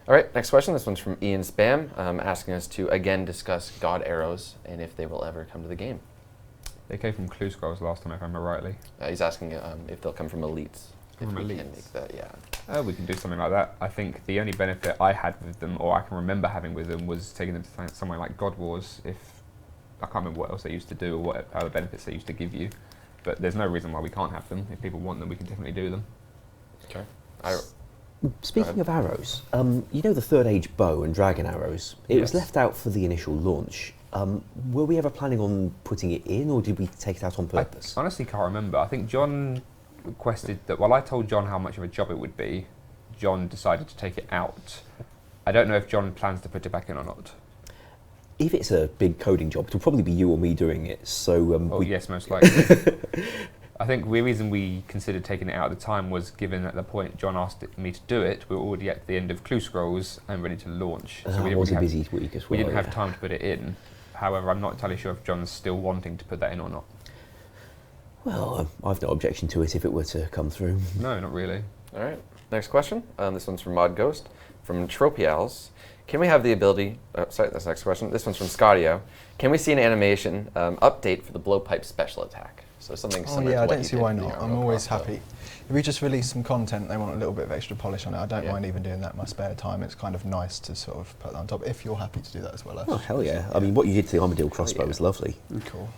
All right, next question. This one's from Ian Spam, asking us to again discuss God arrows and if they will ever come to the game. they came from Clue Scrolls last time, if I remember rightly. He's asking if they'll come from elites. From if we elites. can make that, yeah. We can do something like that. I think the only benefit I had with them, or I can remember having with them, was taking them to somewhere like God Wars. If I can't remember what else they used to do or what other benefits they used to give you, but there's no reason why we can't have them. If people want them, we can definitely do them. Okay. Speaking of arrows, you know the Third Age bow and dragon arrows? It was Yes. left out for the initial launch. Were we ever planning on putting it in, or did we take it out on purpose? I honestly can't remember. I think John requested that while I told John how much of a job it would be, John decided to take it out. I don't know if John plans to put it back in or not. If it's a big coding job, it'll probably be you or me doing it. So Yes, most likely. I think the reason we considered taking it out at the time was given at the point John asked me to do it, we were already at the end of Clue Scrolls and ready to launch. So it was a busy week as well. We didn't have time to put it in. However, I'm not entirely sure if John's still wanting to put that in or not. Well, I've no objection to it if it were to come through. No, not really. All right. Next question. This one's from Mod Ghost. From Tropials. Can we have the ability... that's the next question. This one's from Scottio. Can we see an animation update for the blowpipe special attack? So something similar to I what don't you see did why for the not. armor I'm always crossbow. happy. If we just release some content, they want a little bit of extra polish on it. I don't Yeah. mind even doing that in my spare time. It's kind of nice to sort of put that on top, if you're happy to do that as well. Oh, hell yeah. I mean, what you did to the Armadillo crossbow yeah. was lovely. Cool.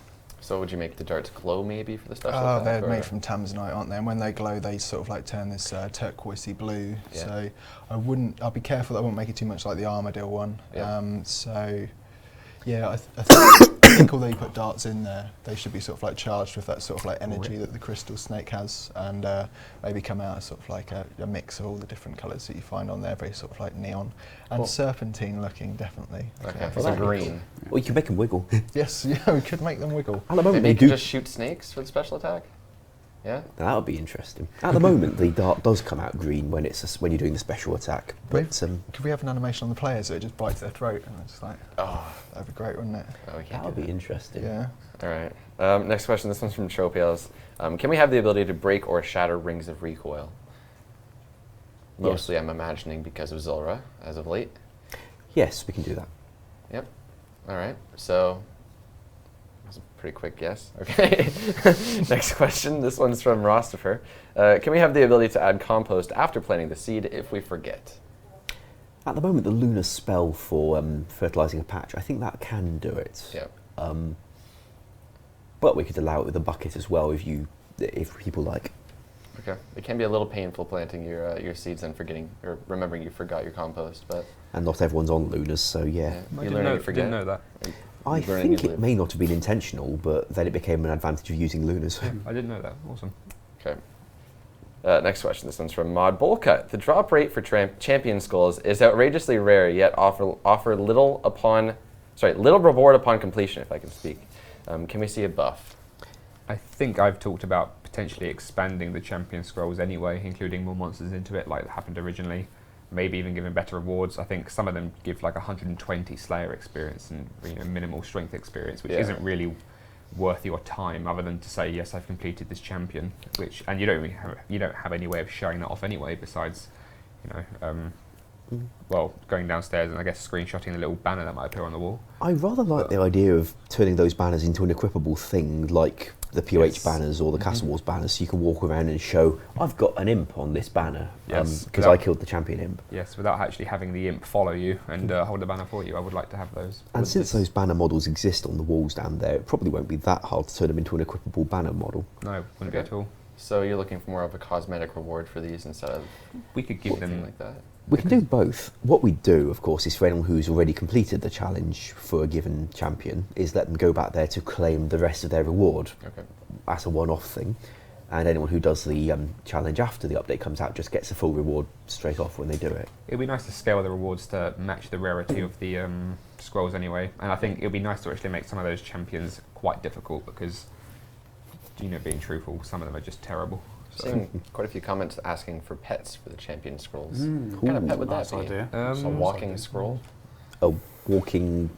So would you make the darts glow maybe for the special Oh, attack? they're or- made from Tanzanite, aren't they? And when they glow, they sort of like turn this turquoisey blue. Yeah. So I'll be careful that I won't make it too much like the Armadillo one. Yeah. So yeah, I think although you put darts in there, they should be sort of like charged with that sort of like energy that the crystal snake has, and maybe come out as sort of like a mix of all the different colours that you find on there, very sort of like neon and Cool. serpentine looking, definitely. Okay, So so that'd be green. Well, you can make them wiggle. Yes, yeah, we could make them wiggle. At the moment, Maybe they you could do. just shoot snakes for the special attack? Yeah? That would be interesting. At the moment, the dart does come out green when when you're doing the special attack. But Could we have an animation on the players so it just bites their throat? And it's like, Oh, that'd be great, wouldn't it? we can't that would do be that. interesting. Yeah. All right. Next question. This one's from Tropials. Can we have the ability to break or shatter rings of recoil? Mostly, I'm imagining because of Zulrah as of late. Yes, we can do that. Yep. All right. So, that's a pretty quick guess. Okay. Next question. This one's from Rostifer. Can we have the ability to add compost after planting the seed if we forget? At the moment, the lunar spell for fertilising a patch, I think that can do it. Yep. But we could allow it with a bucket as well if people like. Okay. It can be a little painful planting your seeds and forgetting or remembering you forgot your compost, but And not everyone's on lunars, so yeah. you learn and you forget. Didn't know that. I You learn and think you it live. may not have been intentional, but then it became an advantage of using lunars. I didn't know that. Awesome. Okay. Next question. This one's from Mod Bolka. The drop rate for champion skulls is outrageously rare, yet offer little reward upon completion. If I can speak, can we see a buff? I think I've talked about potentially expanding the champion scrolls anyway, including more monsters into it, like happened originally. Maybe even giving better rewards. I think some of them give like 120 Slayer experience and minimal strength experience, which Yeah. isn't really worth your time, other than to say yes, I've completed this champion. And you don't have any way of showing that off anyway. Besides, going downstairs and I guess screenshotting the little banner that might appear on the wall. I rather like the idea of turning those banners into an equipable thing, like the POH Yes. banners or the Castle Wars banners, so you can walk around and show, I've got an imp on this banner, Yes, because I killed the champion imp. Yes, without actually having the imp follow you and hold the banner for you. I would like to have those. And Would since this- those banner models exist on the walls down there, it probably won't be that hard to turn them into an equipable banner model. No, wouldn't be Okay. at all. So you're looking for more of a cosmetic reward for these instead of We could give something them like that. We can do both. What we do, of course, is for anyone who's already completed the challenge for a given champion, is let them go back there to claim the rest of their reward Okay. as a one-off thing. And anyone who does the challenge after the update comes out just gets a full reward straight off when they do it. It'd be nice to scale the rewards to match the rarity of the scrolls anyway, and I think it'd be nice to actually make some of those champions quite difficult because, being truthful, some of them are just terrible. So, Seeing quite a few comments asking for pets for the champion scrolls. Mm. What kind of pet would Nice that be? idea. A walking scroll? A walking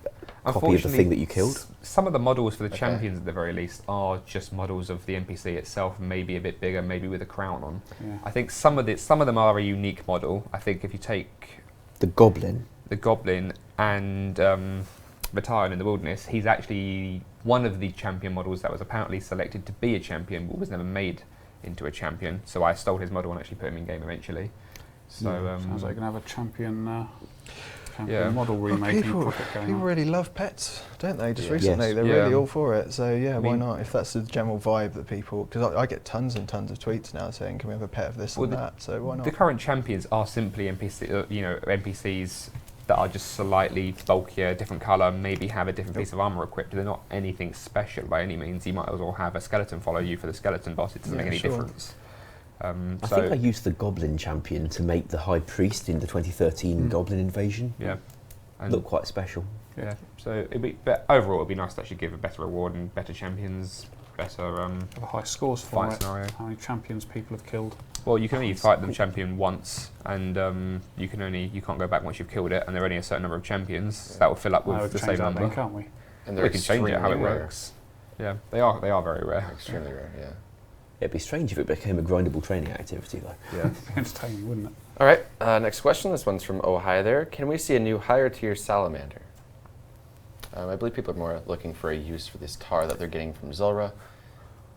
copy of the thing that you killed? Some of the models for the Okay. champions, at the very least, are just models of the NPC itself, maybe a bit bigger, maybe with a crown on. Yeah. I think some of them are a unique model. I think if you take The goblin. the Goblin and Battalion in the Wilderness, he's actually one of the champion models that was apparently selected to be a champion, but was never made into a champion. So I stole his model and actually put him in game eventually. So Sounds like you're going to have a champion Yeah. model Well, remaking people project going people on. really love pets, don't they? Just Yeah. recently, Yes. they're Yeah. really all for it. So yeah, I why mean- not? If that's the general vibe that people, because I get tons and tons of tweets now saying, "Can we have a pet of this Well, and that?" So why not? the current champions are simply NPCs that are just slightly bulkier, different colour, maybe have a different piece of armour equipped. They're not anything special by any means. You might as well have a skeleton follow you for the skeleton boss. It doesn't Yeah, make any sure. difference. I think I used the Goblin Champion to make the High Priest in the 2013 Goblin Invasion. Yeah. And Looked quite special. Yeah, so but overall it'd be nice to actually give a better reward and better champions, better Have high scores for fight it. scenario. How many champions people have killed? Well, you can only fight them champion once, and you can't go back once you've killed it, and there are only a certain number of champions that will fill up We with the change same that number. then, can't we? And We can change it how it extremely rare. works. Yeah, they are very rare. Extremely rare, yeah. It'd be strange if it became a grindable training activity, though. Yeah. It'd be entertaining, wouldn't it? All right, next question. This one's from Oh Hi There. Can we see a new higher tier salamander? I believe people are more looking for a use for this tar that they're getting from Zulrah.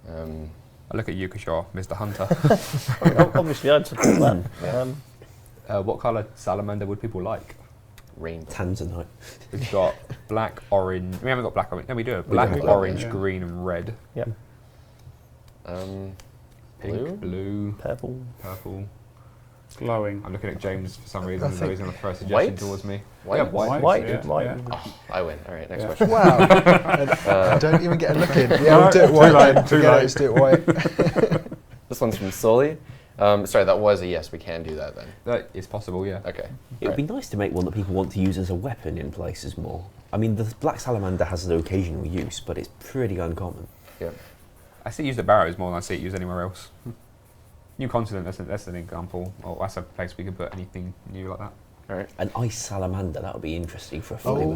I look at you, Kishore, Mr. Hunter. Obviously, I'd support that. Yeah. What colour salamander would people like? Rainbow. Tanzanite. We've got black, orange. We haven't got black, orange. No, we do have We black, do have black, orange, yeah. green, and red. Yep. Pink, blue, Purple. purple. Glowing. I'm looking at James for some reason. I So think he's going to throw a suggestion white? towards me. White? Yeah, white. White. yeah, White. yeah. Oh, I win. All right, next Yeah. question. Wow. I don't even get a look in. Yeah, we'll do it Too white late, then. too Forget it, late. let's do it white. This one's from Soli. Sorry, that was a yes. We can do that then. That is possible, yeah. Okay. It would be nice to make one that people want to use as a weapon in places more. I mean, the black salamander has an occasional use, but it's pretty uncommon. Yeah. I see it used at Barrows more than I see it used anywhere else. New continent, that's an example. Or that's a place we could put anything new like that. All right. An ice salamander, that would be interesting for a flavor.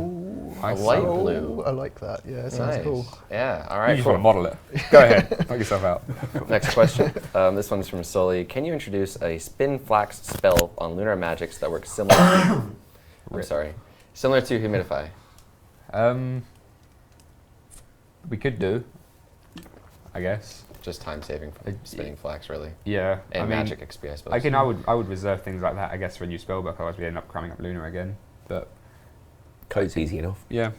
A light blue. I like that. Yeah, that sounds Nice. cool. Yeah. All You right. just Cool. want to model it. Go ahead, knock yourself out. Next question. This one's from Sully. Can you introduce a spin flax spell on lunar magics that works similar to similar to humidify? We could do, I guess. Just time saving for spinning flax, really. Yeah. And I mean, magic XP, I suppose. I would reserve things like that, I guess, for a new spellbook. Otherwise, we end up cramming up Lunar again. But Code's easy enough. yeah,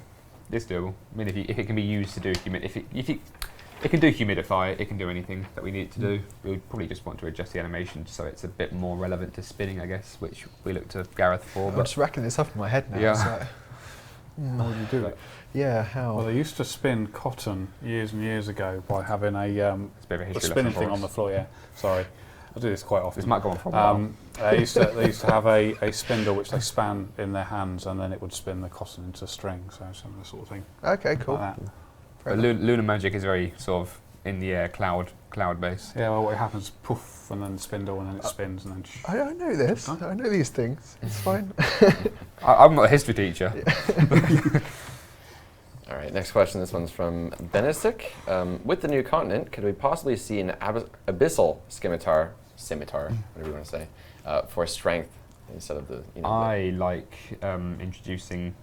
it's doable. I mean, if it can be used to do it can do humidify, it can do anything that we need it to do. We would probably just want to adjust the animation so it's a bit more relevant to spinning, I guess, which we look to Gareth for. I'm But just racking this up in my head now. Yeah. It's like, How would you do it? yeah, how? Well, they used to spin cotton years and years ago by having a it's a bit of a the history spinning lesson for thing on the us. floor. Yeah, sorry, I do this quite This often. might go on for a while. They used to have a spindle which they span in their hands, and then it would spin the cotton into string. So similar sort of thing. Okay, cool. Like that. Fair But enough. Lunar magic is very sort of in the air, cloud based. Yeah, well, what happens? Poof, and then spindle, and then it spins, and then. I know this. I know these things. It's fine. I'm not a history teacher. All right, next question. This one's from Benisik. With the new continent, could we possibly see an Abyssal Scimitar, whatever you want to say, for strength instead of the, I like introducing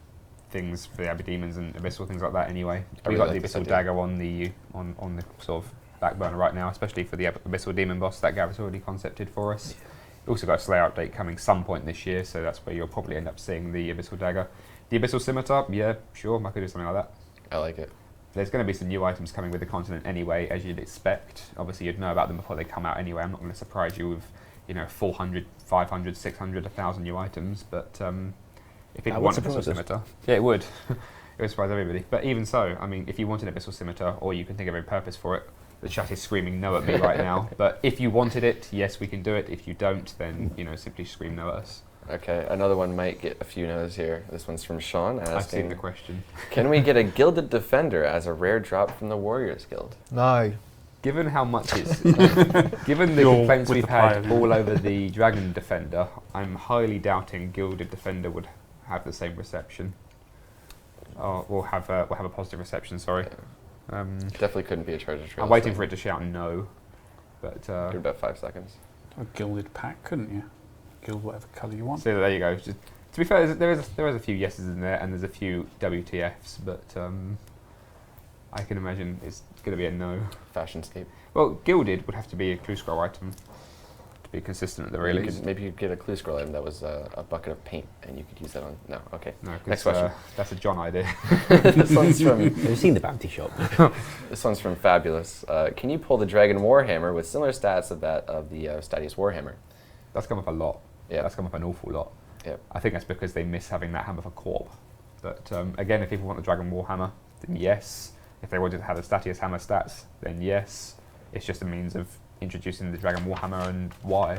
things for the Abbey-Demons and Abyssal, things like that anyway. I We've really got like the this Abyssal idea. dagger on the sort of back burner right now, especially for the Abyssal Demon boss that Gareth's already concepted for us. We've also got a Slayer update coming some point this year, so that's where you'll probably end up seeing the Abyssal dagger. The Abyssal Scimitar, yeah, sure, I could do something like that. I like it. There's going to be some new items coming with the continent anyway, as you'd expect. Obviously, you'd know about them before they come out anyway. I'm not going to surprise you with 400, 500, 600, 1,000 new items, but if people That would want Abyssal surprise us. Scimitar, yeah, it would. It would surprise everybody. But even so, I mean, if you wanted Abyssal Scimitar, or you can think of a purpose for it, the chat is screaming no at me right now. But if you wanted it, yes, we can do it. If you don't, then simply scream no at us. Okay, another one might get a few no's here. This one's from Sean I've seen asking, the question. can we get a Gilded Defender as a rare drop from the Warriors Guild? No. Given how much it's, given the You're complaints with we've the had pioneer. all over the Dragon Defender, I'm highly doubting Gilded Defender would have the same reception, or have a positive reception. Sorry, Definitely couldn't be a treasure trail. I'm waiting for it to shout no, but Give it about 5 seconds. A gilded pack, couldn't you? Gild whatever colour you want. so there you go. Just, to be fair, there is a few yeses in there, and there's a few WTFs, but I can imagine it's going to be a no. Fashionscape. Well, Gilded would have to be a clue scroll item to be consistent at the very least. Maybe you could get a clue scroll item that was a bucket of paint, and you could use that on. No, okay. No, 'cause, Next question. That's a John idea. This one's from Have you seen the bounty shop? This one's from Fabulous. Can you pull the Dragon Warhammer with similar stats of that of the Stadius Warhammer? That's come up a lot. Yeah. That's come up an awful lot. Yep. I think that's because they miss having that hammer for Corp. But again, if people want the Dragon Warhammer, then yes. If they wanted to have the Statius hammer stats, then yes. It's just a means of introducing the Dragon Warhammer and why.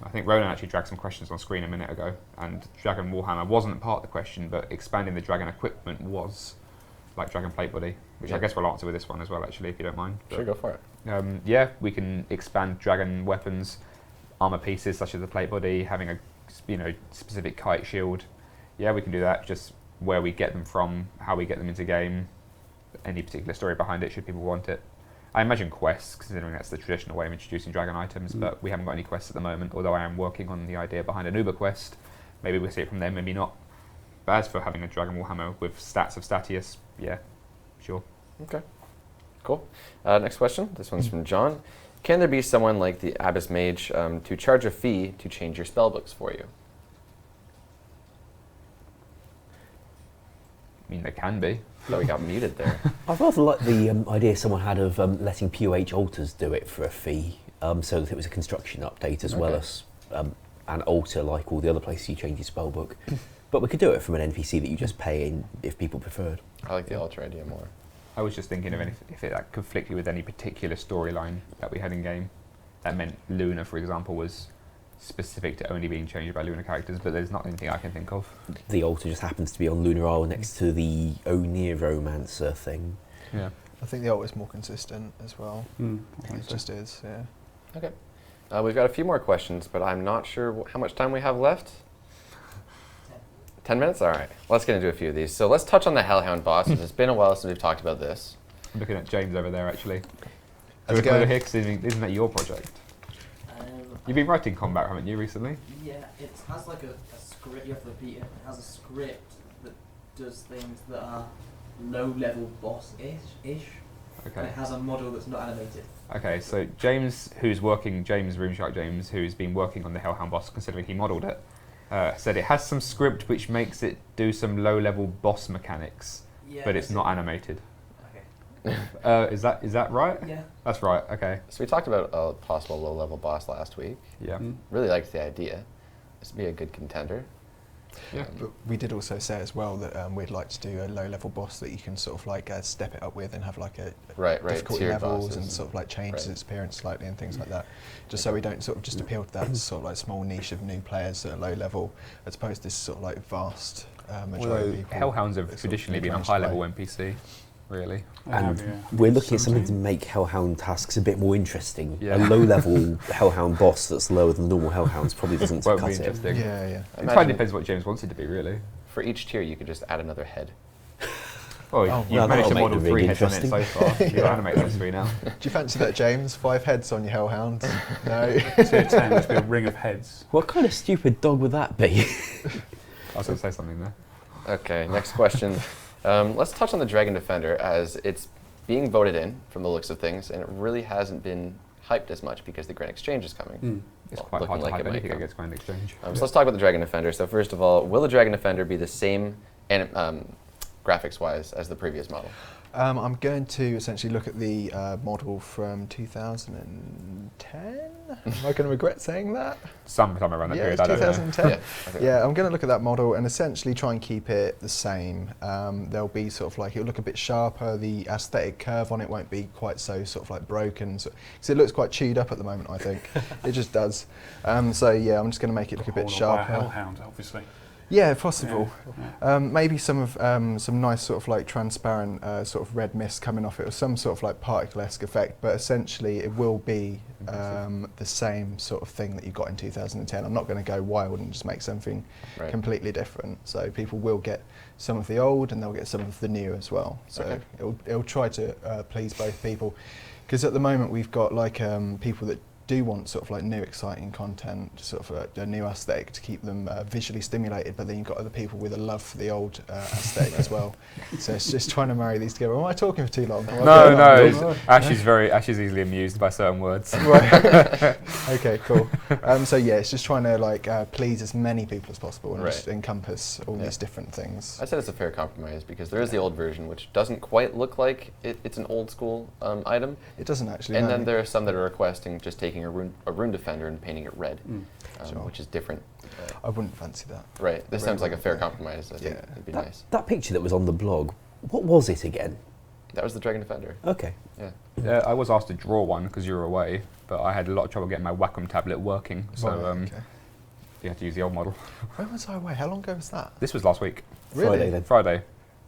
I think Ronan actually dragged some questions on screen a minute ago, and Dragon Warhammer wasn't part of the question, but expanding the Dragon equipment was, like Dragon Plate Body, which I guess we'll answer with this one as well, actually, if you don't mind. Sure, go for it. Yeah, we can expand Dragon weapons, armor pieces such as the Plate Body, having a specific kite shield. Yeah, we can do that. Just where we get them from, how we get them into game, any particular story behind it, should people want it. I imagine quests, considering that's the traditional way of introducing Dragon items, but we haven't got any quests at the moment, although I am working on the idea behind an Uber quest. Maybe we'll see it from them, maybe not. But as for having a Dragon Warhammer with stats of Statius, yeah, sure. Okay, cool. Next question. This one's from John. Can there be someone like the Abyss Mage to charge a fee to change your spellbooks for you? I mean, there can be. Oh, we got muted there. I rather like the idea someone had of letting POH alters do it for a fee, so that it was a construction update as well as an alter like all the other places you change your spellbook. But we could do it from an NPC that you just pay in if people preferred. I like the alter idea more. I was just thinking of if it conflicted with any particular storyline that we had in game. That meant Luna, for example, was specific to only being changed by Luna characters, but there's not anything I can think of. The altar just happens to be on Lunar Isle next to the Oneiromancer thing. Yeah. I think the altar is more consistent as well. It just is, yeah. Okay. We've got a few more questions, but I'm not sure how much time we have left. 10 minutes? All right. Let's get into a few of these. So let's touch on the Hellhound boss. It's been a while since we've talked about this. I'm looking at James over there, actually. How's it going? Isn't that your project? You've been writing combat, haven't you, recently? Yeah, it has like a script, you have to repeat it. It has a script that does things that are low-level boss-ish. Okay. And it has a model that's not animated. Okay, so James, RuneShark James, who's been working on the Hellhound boss, considering he modelled it, said it has some script which makes it do some low-level boss mechanics, but it's not animated. Okay. Is that right? Yeah. That's right. Okay. So we talked about a possible low-level boss last week. Yeah. Really liked the idea. This would be a good contender. Yeah. But we did also say as well that we'd like to do a low-level boss that you can sort of like step it up with and have like a difficulty tiered levels bosses and sort of like change its appearance slightly and things like that. Just Okay. so we don't sort of just appeal to that sort of like small niche of new players that are low level, as opposed to this sort of like vast majority of people. Hellhounds that have sort of traditionally been a manage to high-level play. NPC, really. And we're looking at something to make Hellhound tasks a bit more interesting. Yeah. A low-level Hellhound boss that's lower than normal Hellhounds probably doesn't Won't cut be it. interesting. Yeah, yeah. It kind Imagine of depends what James wants it to be, really. for each tier, you could just add another head. Oh, Oh, you've well, managed to that'll model make the 3 rig heads on it so far. You'll animate those 3 now. Do you fancy that, James? 5 heads on your Hellhound? No. Tier 10, there's been a ring of heads. What kind of stupid dog would that be? I was going to say something there. Okay, next question. Let's touch on the Dragon Defender, as it's being voted in from the looks of things, and it really hasn't been hyped as much because the Grand Exchange is coming. It's Well, quite looking hard to like hype it might anything come. against Grand Exchange. So let's talk about the Dragon Defender. So first of all, will the Dragon Defender be the same graphics-wise as the previous model? I'm going to essentially look at the model from 2010. Am I going to regret saying that? Sometime around that Yeah, period, it's I don't know. 2010. Okay. Yeah, I'm going to look at that model and essentially try and keep it the same. There'll be sort of like, it'll look a bit sharper, the aesthetic curve on it won't be quite so sort of like broken, because it looks quite chewed up at the moment, I think. It just does. So yeah, I'm just going to make it look a bit By a sharper. Hellhound, obviously. Yeah, if possible. Yeah. Maybe some nice sort of like transparent sort of red mist coming off it, or some sort of like particle-esque effect. But essentially, it will be the same sort of thing that you got in 2010. I'm not going to go wild and just make something Right. completely different. So people will get some of the old, and they'll get some of the new as well. So Okay. it'll try to please both people, because at the moment we've got like people that do want sort of like new exciting content, sort of a new aesthetic to keep them visually stimulated, but then you've got other people with a love for the old aesthetic as well. So it's just trying to marry these together. Am I talking for too long? No. Ash is easily amused by certain words. Right. Okay, cool. So yeah, it's just trying to like please as many people as possible and just Right. encompass all Yeah. these different things. I said it's a fair compromise because there is the old version, which doesn't quite look like it's an old school item. It doesn't actually. And no. then there are some that are requesting just taking a rune defender and painting it red, Sure. which is different. I wouldn't fancy that. Right. This Red sounds like a one, fair yeah. compromise. I think Yeah. it'd be nice. That picture that was on the blog, what was it again? That was the Dragon Defender. Okay. Yeah. I was asked to draw one because you were away, but I had a lot of trouble getting my Wacom tablet working, so you had to use the old model. When was I away? How long ago was that? This was last week. Really? Friday then. Friday.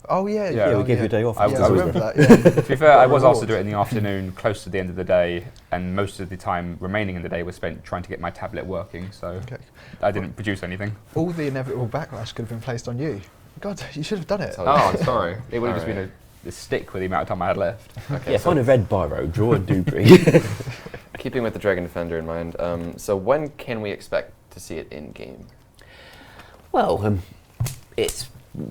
Oh yeah. Yeah, we gave you a day off. I I remember that. Yeah. To be fair, I was asked to Reward. do it in the afternoon, close to the end of the day, and most of the time remaining in the day was spent trying to get my tablet working, so Okay. I didn't produce anything. All the inevitable backlash could have been placed on you. God, you should have done it. So- Oh, I'm sorry. It would have just Alright. been a stick with the amount of time I had left. Okay, Yeah, so find a red biro, draw a Dubry. keeping with the Dragon Defender in mind, so when can we expect to see it in game? Well, it's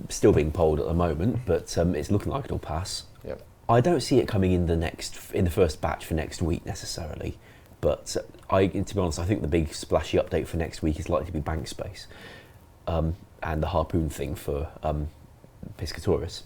still being polled at the moment, but it's looking like it'll pass. Yep. I don't see it coming in the first batch for next week necessarily, but to be honest, I think the big splashy update for next week is likely to be Bank Space, and the Harpoon thing for Piscatoris,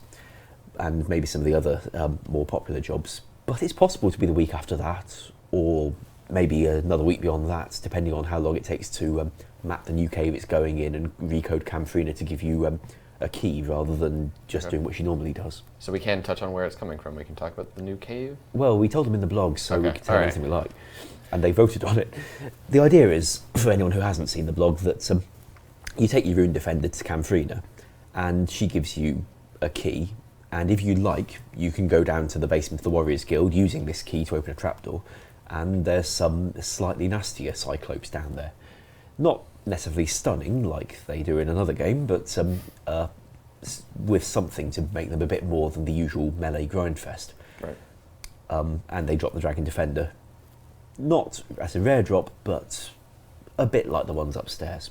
and maybe some of the other more popular jobs. But it's possible to be the week after that, or maybe another week beyond that, depending on how long it takes to map the new cave it's going in and recode Camfrina to give you a key rather than just doing what she normally does. So we can touch on where it's coming from. We can talk about the new cave. Well, we told them in the blog, so we Okay, can tell alright. anything we like. And they voted on it. The idea is, for anyone who hasn't seen the blog, that you take your Rune Defender to Camfrina, and she gives you a key, and if you like, you can go down to the basement of the Warriors Guild using this key to open a trapdoor, and there's some slightly nastier Cyclopes down there. Not necessarily stunning like they do in another game, but with something to make them a bit more than the usual melee grindfest. Right. And they drop the Dragon Defender, not as a rare drop, but a bit like the ones upstairs.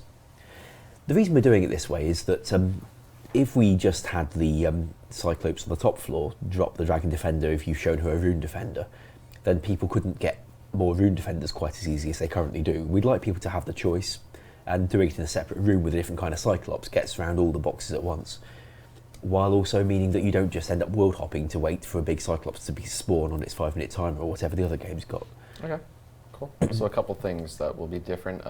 The reason we're doing it this way is that if we just had the Cyclopes on the top floor drop the Dragon Defender if you've shown her a Rune Defender, then people couldn't get more Rune Defenders quite as easy as they currently do. We'd like people to have the choice, and doing it in a separate room with a different kind of Cyclops gets around all the boxes at once, while also meaning that you don't just end up world hopping to wait for a big Cyclops to be spawn on its 5-minute timer or whatever the other game's got. Okay, cool. So a couple things that will be different.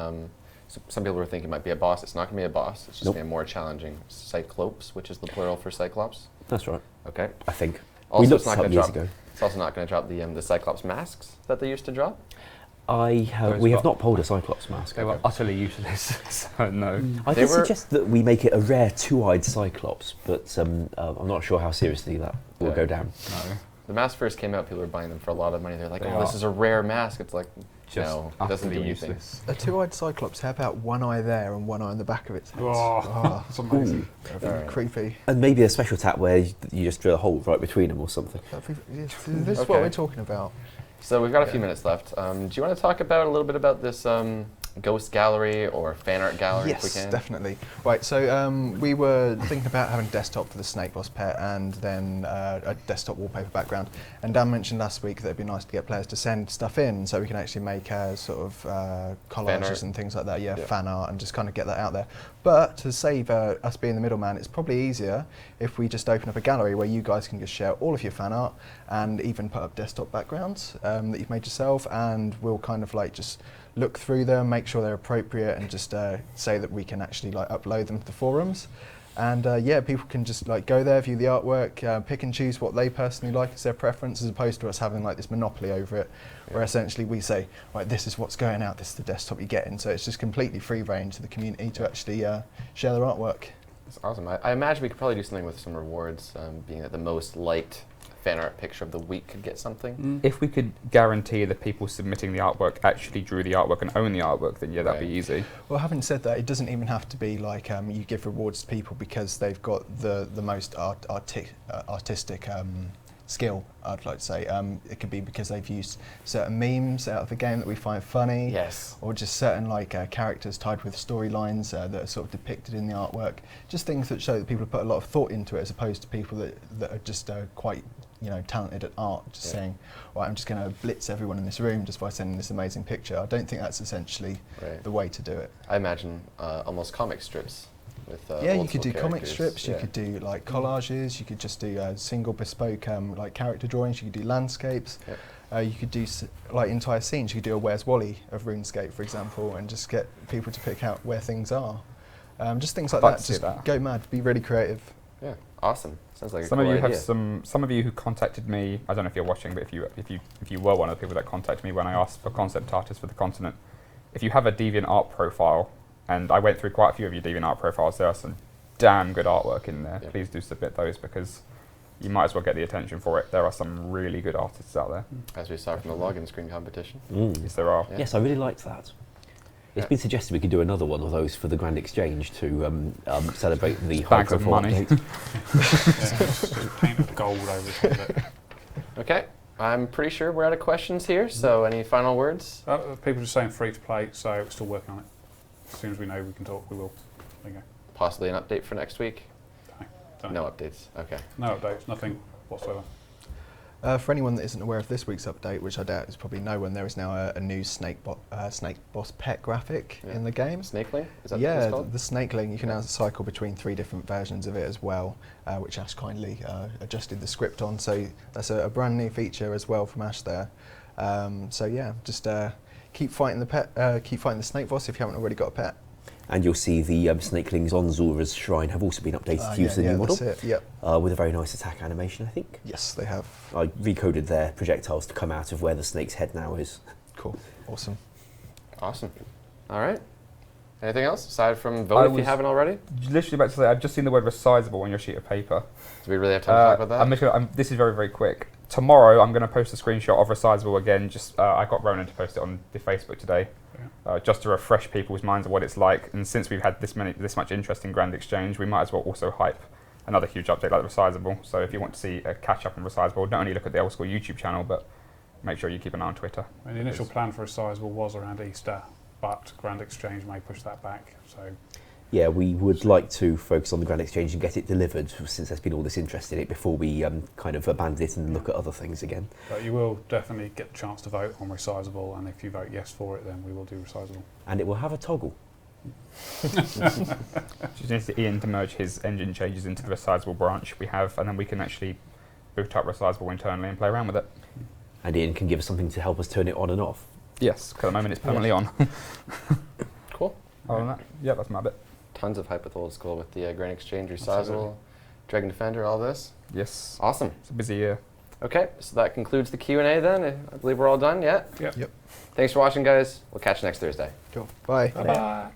So some people were thinking it might be a boss. It's not going to be a boss. It's just Nope. going to be a more challenging Cyclopes, which is the plural for Cyclops. That's right, Okay. I think. Also, we looked it's not this up going to years drop. ago. It's also not going to drop the Cyclops masks that they used to drop. We have Those not pulled a Cyclops mask. They were utterly useless, so no. I They did were- suggest that we make it a rare two-eyed Cyclops, but I'm not sure how seriously that will Yeah. go down. No. The masks first came out, people were buying them for a lot of money. They're like, They oh, this are is a rare mask. It's like, Just no, it doesn't do utterly anything. useless. A two-eyed Cyclops, how about one eye there and one eye on the back of its head? Oh, that's amazing. That'd be Alright. creepy. And maybe a special tap where you just drill a hole right between them or something. This is what Okay. we're talking about. So we've got a few Yeah. minutes left. Do you want to talk about a little bit about this ghost gallery or fan art gallery if we Yes, can? definitely. Right, so we were thinking about having a desktop for the Snake Boss pet and then a desktop wallpaper background. And Dan mentioned last week that it'd be nice to get players to send stuff in so we can actually make sort of Fan collages art. and things like that. Yeah, Yeah. fan art, and just kind of get that out there. But to save us being the middleman, it's probably easier if we just open up a gallery where you guys can just share all of your fan art and even put up desktop backgrounds that you've made yourself, and we'll kind of like just look through them, make sure they're appropriate, and just say that we can actually like upload them to the forums. And yeah, people can just like go there, view the artwork, pick and choose what they personally like as their preference, as opposed to us having like this monopoly over it, where essentially we say, right, this is what's going out, this is the desktop you're getting. So it's just completely free range to the community to actually share their artwork. That's awesome. I imagine we could probably do something with some rewards, being that the most liked fan art picture of the week could get something. If we could guarantee that people submitting the artwork actually drew the artwork and own the artwork, then yeah, that'd be Right. easy. Well, having said that, it doesn't even have to be like you give rewards to people because they've got the most artistic skill, I'd like to say. It could be because they've used certain memes out of the game that we find funny. Yes. Or just certain like characters tied with storylines that are sort of depicted in the artwork. Just things that show that people have put a lot of thought into it, as opposed to people that are just quite talented at art, just saying, well, I'm just going to blitz everyone in this room just by sending this amazing picture. I don't think that's essentially Right. the way to do it. I imagine almost comic strips with Yeah, you old could school do comic characters. strips, you Yeah. could do like collages, you could just do single bespoke like character drawings, you could do landscapes, you could do like entire scenes, you could do a Where's Wally of RuneScape, for example, and just get people to pick out where things are. Just things like I'd that, like to see just that. go mad, be really creative. Yeah. Awesome. Sounds like Some a of cool you have idea. some of you who contacted me. I don't know if you're watching, but if you were one of the people that contacted me when I asked for concept artists for the continent, if you have a DeviantArt profile, and I went through quite a few of your DeviantArt profiles, there are some damn good artwork in there. Yeah. Please do submit those because you might as well get the attention for it. There are some really good artists out there. As we saw from the login screen competition. Yes, there are. Yeah. Yes, I really liked that. It's Yeah. been suggested we could do another one of those for the Grand Exchange to celebrate the high Bags of profile money. update. Yeah, paint of gold over top of it. Okay. I'm pretty sure we're out of questions here, so any final words? People just saying free to play, so we're still working on it. As soon as we know we can talk, we will. There you go. Possibly an update for next week? Don't No know. updates. Okay. No updates, nothing whatsoever. For anyone that isn't aware of this week's update, which I doubt is probably no one, there is now a new snake boss pet graphic Yeah. in the game. Snakeling? Is that what Yeah, it's called? the snakeling. You can now cycle between 3 different versions of it as well, which Ash kindly adjusted the script on. So that's a brand new feature as well from Ash there. So yeah, just keep fighting the pet, keep fighting the snake boss if you haven't already got a pet. And you'll see the snakelings on Zora's shrine have also been updated to use the new model. That's it. Yep. With a very nice attack animation, I think. Yes, they have. I recoded their projectiles to come out of where the snake's head now is. Cool. Awesome. Awesome. All right. Anything else aside from vote if you haven't already? Literally about to say, I've just seen the word resizable on your sheet of paper. Do we really have time to talk about that? This is very, very quick. Tomorrow, I'm going to post a screenshot of resizable again. I got Ronan to post it on the Facebook today, just to refresh people's minds of what it's like. And since we've had this much interest in Grand Exchange, we might as well also hype another huge update like the resizable. So if you want to see a catch up on resizable, not only look at the Old School YouTube channel, but make sure you keep an eye on Twitter. And the initial plan for a sizable was around Easter, but Grand Exchange may push that back. So Yeah, we would like to focus on the Grand Exchange and get it delivered since there's been all this interest in it before we kind of abandon it and look at other things again. but you will definitely get the chance to vote on resizable, and if you vote yes for it, then we will do resizable. And it will have a toggle. Just needs Ian to merge his engine changes into the resizable branch we have, and then we can actually boot up resizable internally and play around with it. And Ian can give us something to help us turn it on and off. Yes, because at the moment it's permanently on. Cool. Other than that, yeah, that's my bit. Tons of hype with Old School with the Grand Exchange, Absolutely. resizable, Dragon Defender, all this. Yes, Awesome. it's a busy year. Okay, so that concludes the Q&A then. I believe we're all done, yeah? Yep. Yep. Thanks for watching, guys. We'll catch you next Thursday. Cool. Bye. Bye-bye.